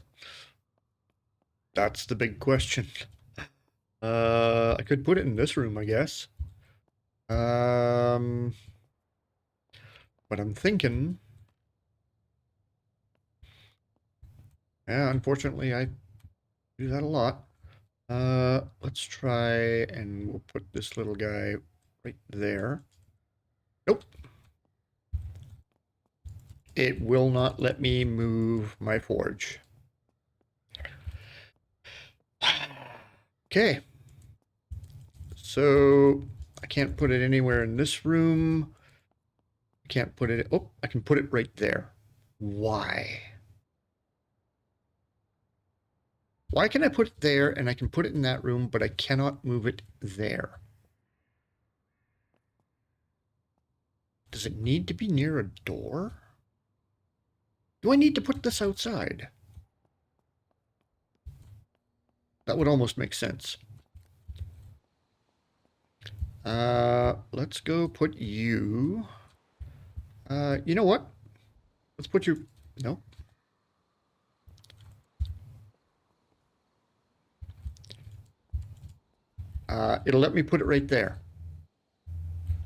That's the big question. I could put it in this room, I guess. But I'm thinking. Yeah, unfortunately, I do that a lot. Let's try, and we'll put this little guy right there. Nope. It will not let me move my forge. Okay. So I can't put it anywhere in this room. I can't put it. Oh, I can put it right there. Why? Why can I put it there and I can put it in that room, but I cannot move it there? Does it need to be near a door? Do I need to put this outside? That would almost make sense. Let's go put you. You know what? Let's put you. No. It'll let me put it right there,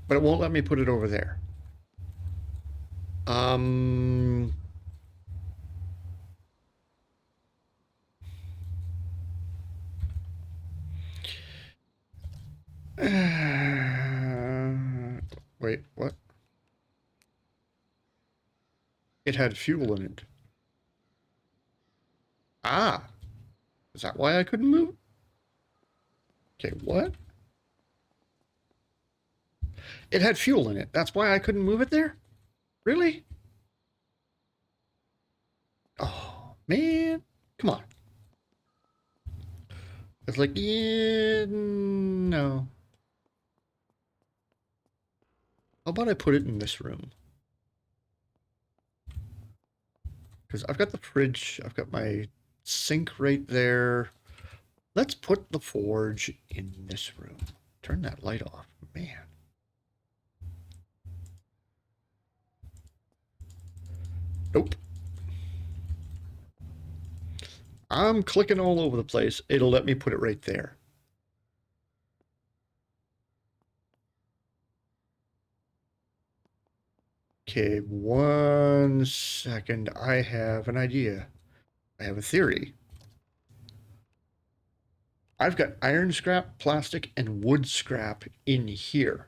but it won't let me put it over there. Wait, what? It had fuel in it. Ah, is that why I couldn't move? Okay, what? It had fuel in it. That's why I couldn't move it there? Really? Oh, man. Come on. It's like, yeah, no. How about I put it in this room? Because I've got the fridge, I've got my sink right there. Let's put the forge in this room. Turn that light off, man. Nope. I'm clicking all over the place. It'll let me put it right there. Okay, 1 second. I have an idea. I have a theory. I've got iron scrap, plastic, and wood scrap in here.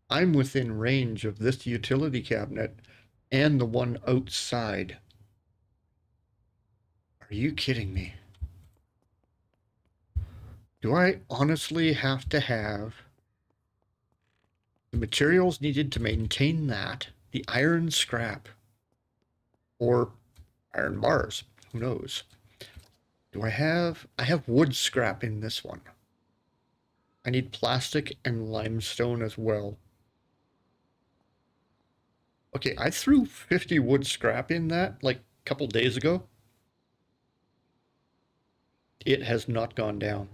I'm within range of this utility cabinet and the one outside. Are you kidding me? Do I honestly have to have the materials needed to maintain that, the iron scrap, or iron bars? Who knows? I have wood scrap in this one. I need plastic and limestone as well. Okay, I threw 50 wood scrap in that like a couple days ago. It has not gone down.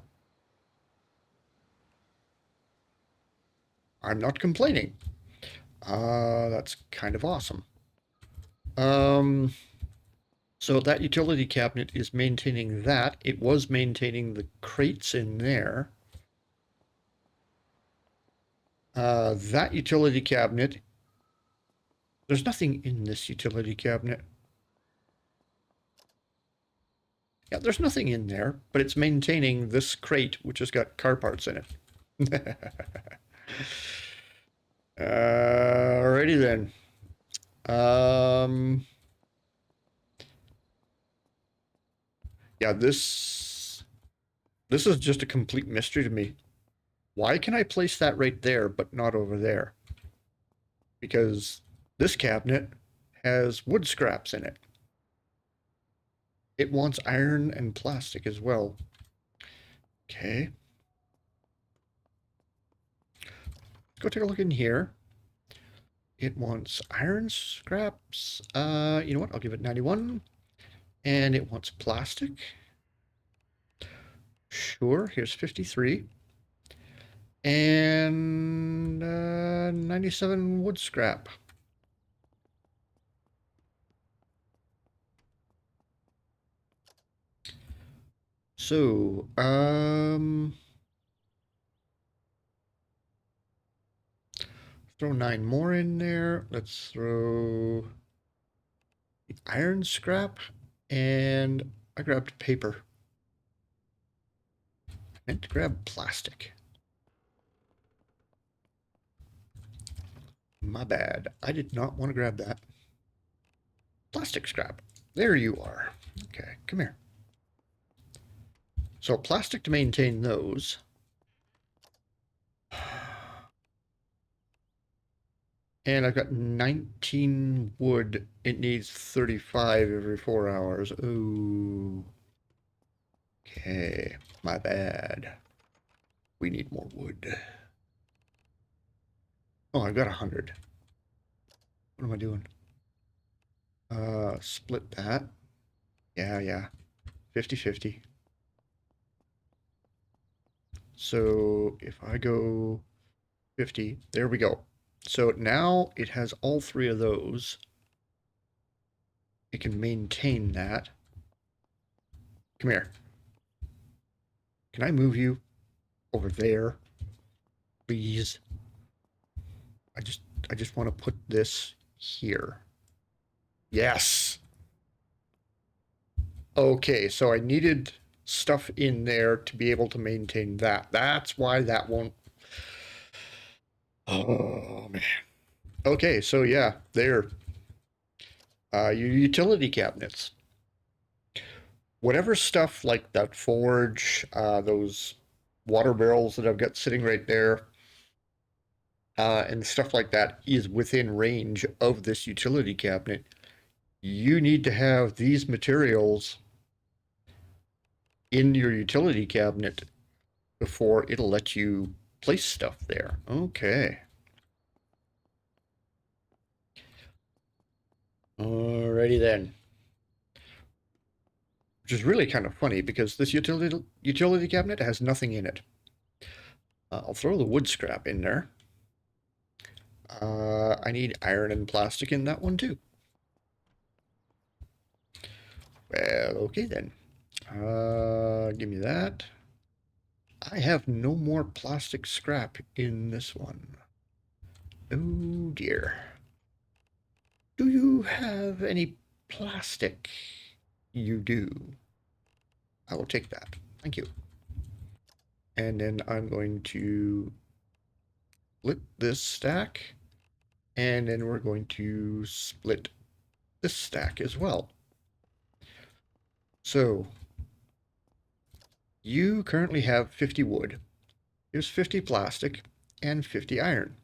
I'm not complaining. That's kind of awesome. So that utility cabinet is maintaining that. It was maintaining the crates in there. That utility cabinet, there's nothing in this utility cabinet. Yeah, there's nothing in there, but it's maintaining this crate, which has got car parts in it. Alrighty then. Yeah, this is just a complete mystery to me. Why can I place that right there, but not over there? Because this cabinet has wood scraps in it. It wants iron and plastic as well. Okay. Let's go take a look in here. It wants iron scraps. You know what? I'll give it 91. And it wants plastic. Sure, here's 53. And 97 wood scrap. So, throw 9 more in there. Let's throw the iron scrap, and I grabbed paper. I meant to grab plastic. My bad. I did not want to grab that. Plastic scrap. There you are. Okay, come here. So plastic to maintain those. And I've got 19 wood. It needs 35 every 4 hours. Ooh. Okay, my bad. We need more wood. Oh, I've got 100. What am I doing? Split that. Yeah. 50-50. So if I go 50, there we go. So now it has all 3 of those. It can maintain that. Come here. Can I move you over there? Please. I just want to put this here. Yes. Okay, so I needed stuff in there to be able to maintain that. That's why that won't. Oh, man. Okay, so yeah, there. Your utility cabinets. Whatever stuff like that forge, those water barrels that I've got sitting right there, and stuff like that is within range of this utility cabinet. You need to have these materials in your utility cabinet before it'll let you place stuff there. Okay. Alrighty then. Which is really kind of funny because this utility cabinet has nothing in it. I'll throw the wood scrap in there. I need iron and plastic in that one too. Well, okay then. Give me that. I have no more plastic scrap in this one. Oh dear. Do you have any plastic? You do. I will take that. Thank you. And then I'm going to split this stack. And then we're going to split this stack as well. So you currently have 50 wood. Here's 50 plastic and 50 iron.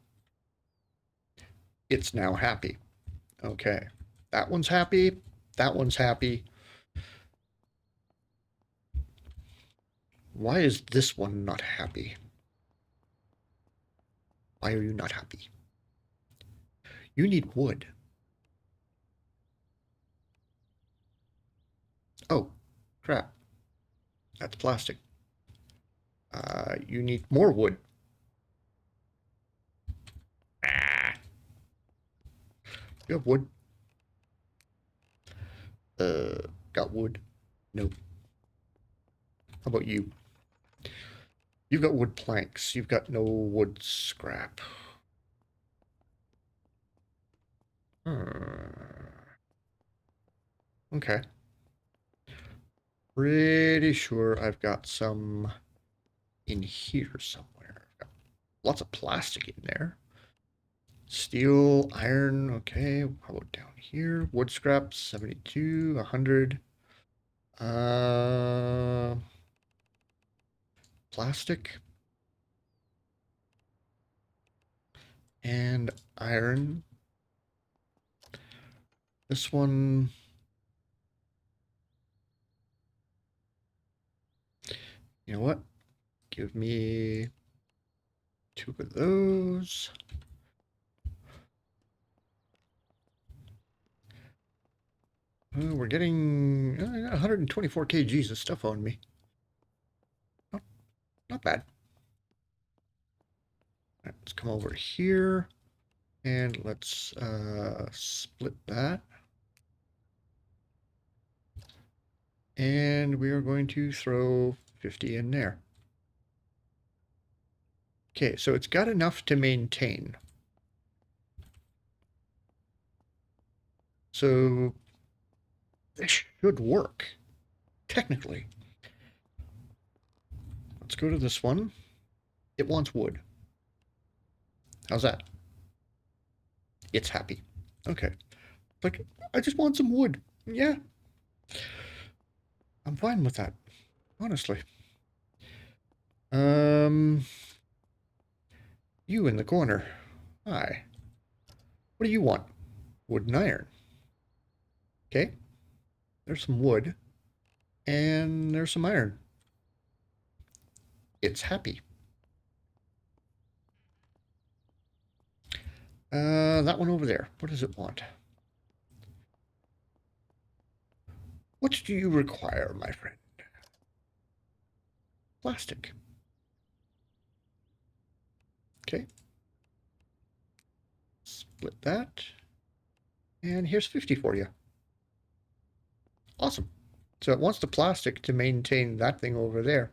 It's now happy. Okay. That one's happy. That one's happy. Why is this one not happy? Why are you not happy? You need wood. Oh, crap. That's plastic. You need more wood. Ah. You have wood. Got wood. Nope. How about you? You've got wood planks. You've got no wood scrap. Okay. Pretty sure I've got some in here somewhere. Got lots of plastic in there. Steel, iron, okay. How about down here? Wood scraps, 72, 100. Plastic. And iron. This one. You know what? Give me 2 of those. We're getting 124 kgs of stuff on me. Not bad. Right, let's come over here and let's split that. And we are going to throw 50 in there. Okay, so it's got enough to maintain. So this should work, technically. Let's go to this one. It wants wood. How's that? It's happy. Okay. Like, I just want some wood. Yeah. I'm fine with that, honestly. You in the corner. Hi. What do you want? Wood and iron. Okay. There's some wood. And there's some iron. It's happy. That one over there. What does it want? What do you require, my friend? Plastic. Okay. Split that. And here's 50 for you. Awesome. So it wants the plastic to maintain that thing over there.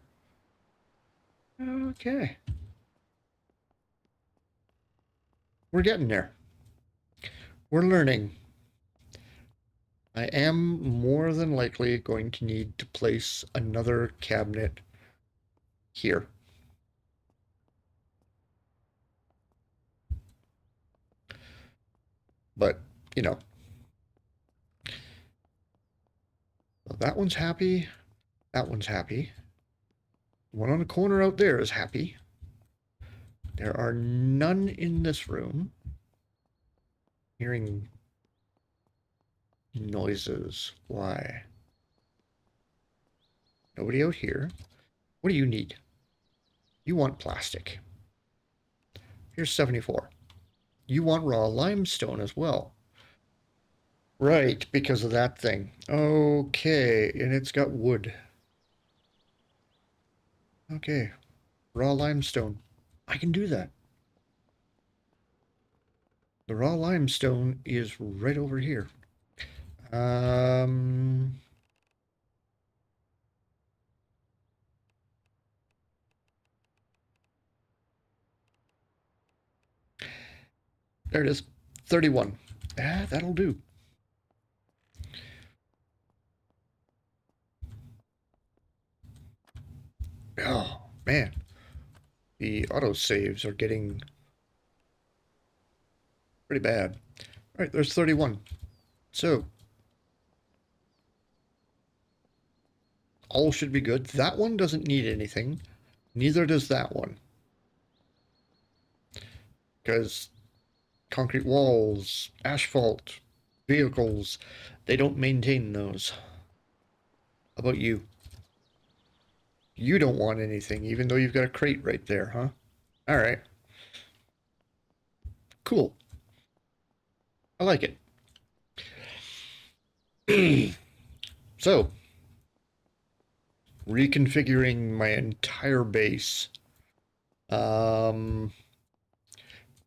Okay. We're getting there. We're learning. I am more than likely going to need to place another cabinet here. But, you know, that one's happy. That one's happy. One on the corner out there is happy. There are none in this room. Hearing noises. Why? Nobody out here. What do you need? You want plastic. Here's 74. You want raw limestone as well. Right, because of that thing. Okay, and it's got wood. Okay, raw limestone. I can do that. The raw limestone is right over here. Um, There it is. 31. Ah, that'll do. Oh, man. The autosaves are getting pretty bad. All right, there's 31. So, all should be good. That one doesn't need anything. Neither does that one. Because concrete walls, asphalt, vehicles, they don't maintain those. How about you? You don't want anything, even though you've got a crate right there, huh? All right. Cool. I like it. So, reconfiguring my entire base.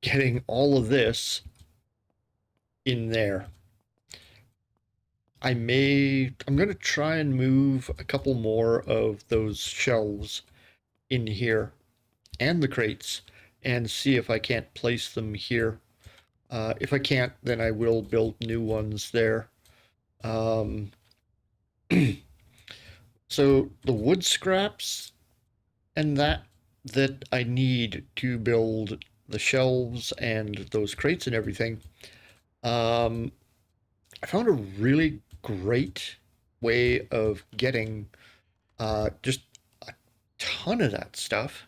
Getting all of this in there. I'm going to try and move a couple more of those shelves in here and the crates and see if I can't place them here. If I can't, then I will build new ones there. So the wood scraps and that I need to build the shelves and those crates and everything. I found a really great way of getting just a ton of that stuff.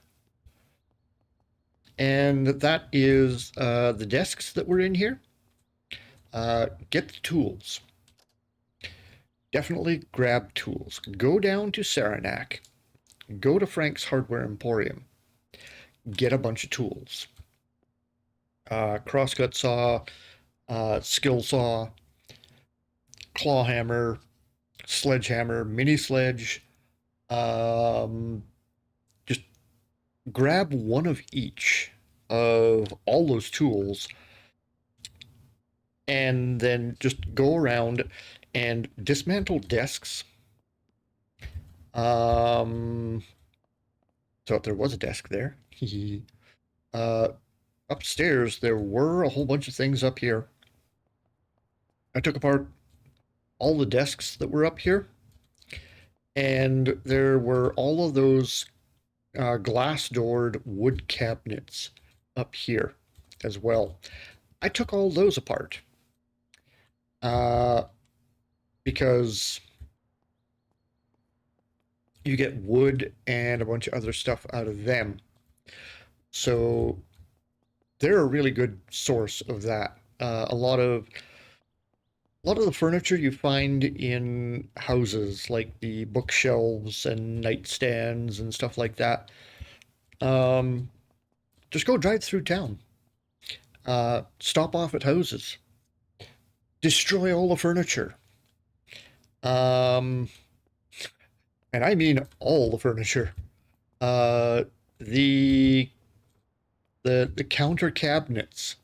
And that is the desks that were in here. Get the tools. Definitely grab tools. Go down to Saranac. Go to Frank's Hardware Emporium. Get a bunch of tools. Crosscut saw, skill saw, claw hammer, sledgehammer, mini sledge. Just grab one of each of all those tools and then just go around and dismantle desks. So there was a desk there. Upstairs, there were a whole bunch of things up here. I took apart all the desks that were up here, and there were all of those glass-doored wood cabinets up here as well. I took all those apart because you get wood and a bunch of other stuff out of them. So they're a really good source of that. A lot of the furniture you find in houses, like the bookshelves and nightstands and stuff like that, just go drive through town. Stop off at houses. Destroy all the furniture. And I mean all the furniture. The counter cabinets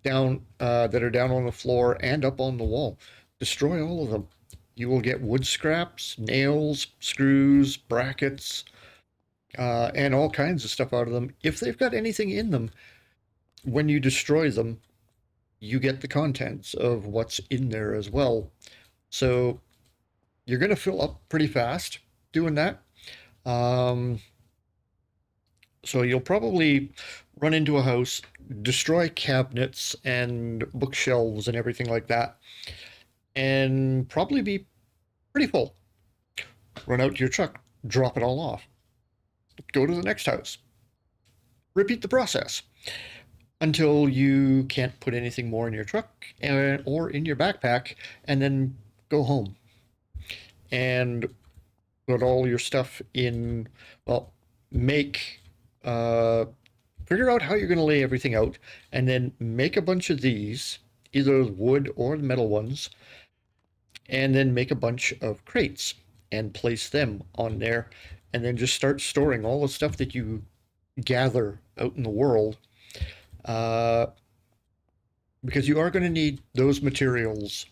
down that are down on the floor and up on the wall. Destroy all of them. You will get wood scraps, nails, screws, brackets, and all kinds of stuff out of them. If they've got anything in them, when you destroy them, you get the contents of what's in there as well. So you're going to fill up pretty fast doing that. So you'll probably run into a house, destroy cabinets and bookshelves and everything like that, and probably be pretty full. Run out to your truck, drop it all off, go to the next house, repeat the process until you can't put anything more in your truck or in your backpack, and then go home and put all your stuff in. Well, make figure out how you're going to lay everything out, and then make a bunch of these, either wood or the metal ones, and then make a bunch of crates and place them on there, and then just start storing all the stuff that you gather out in the world, because you are going to need those materials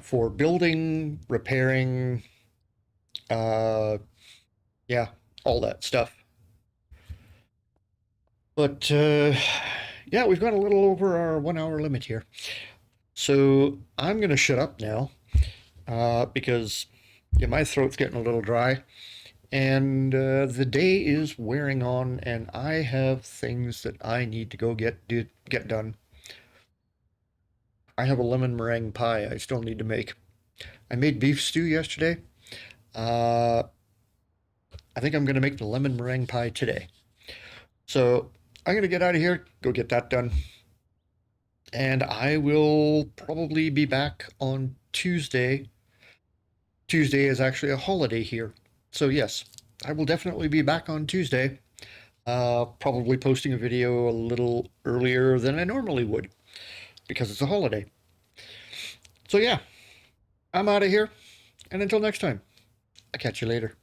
for building, repairing, yeah, all that stuff. But Yeah, we've gone a little over our 1 hour limit here. So I'm going to shut up now because yeah, my throat's getting a little dry. And the day is wearing on, and I have things that I need to go get done. I have a lemon meringue pie I still need to make. I made beef stew yesterday. Uh, I think I'm going to make the lemon meringue pie today. So I'm going to get out of here, go get that done. And I will probably be back on Tuesday. Tuesday is actually a holiday here. So, yes, I will definitely be back on Tuesday. Probably posting a video a little earlier than I normally would because it's a holiday. So, yeah, I'm out of here. And until next time, I'll catch you later.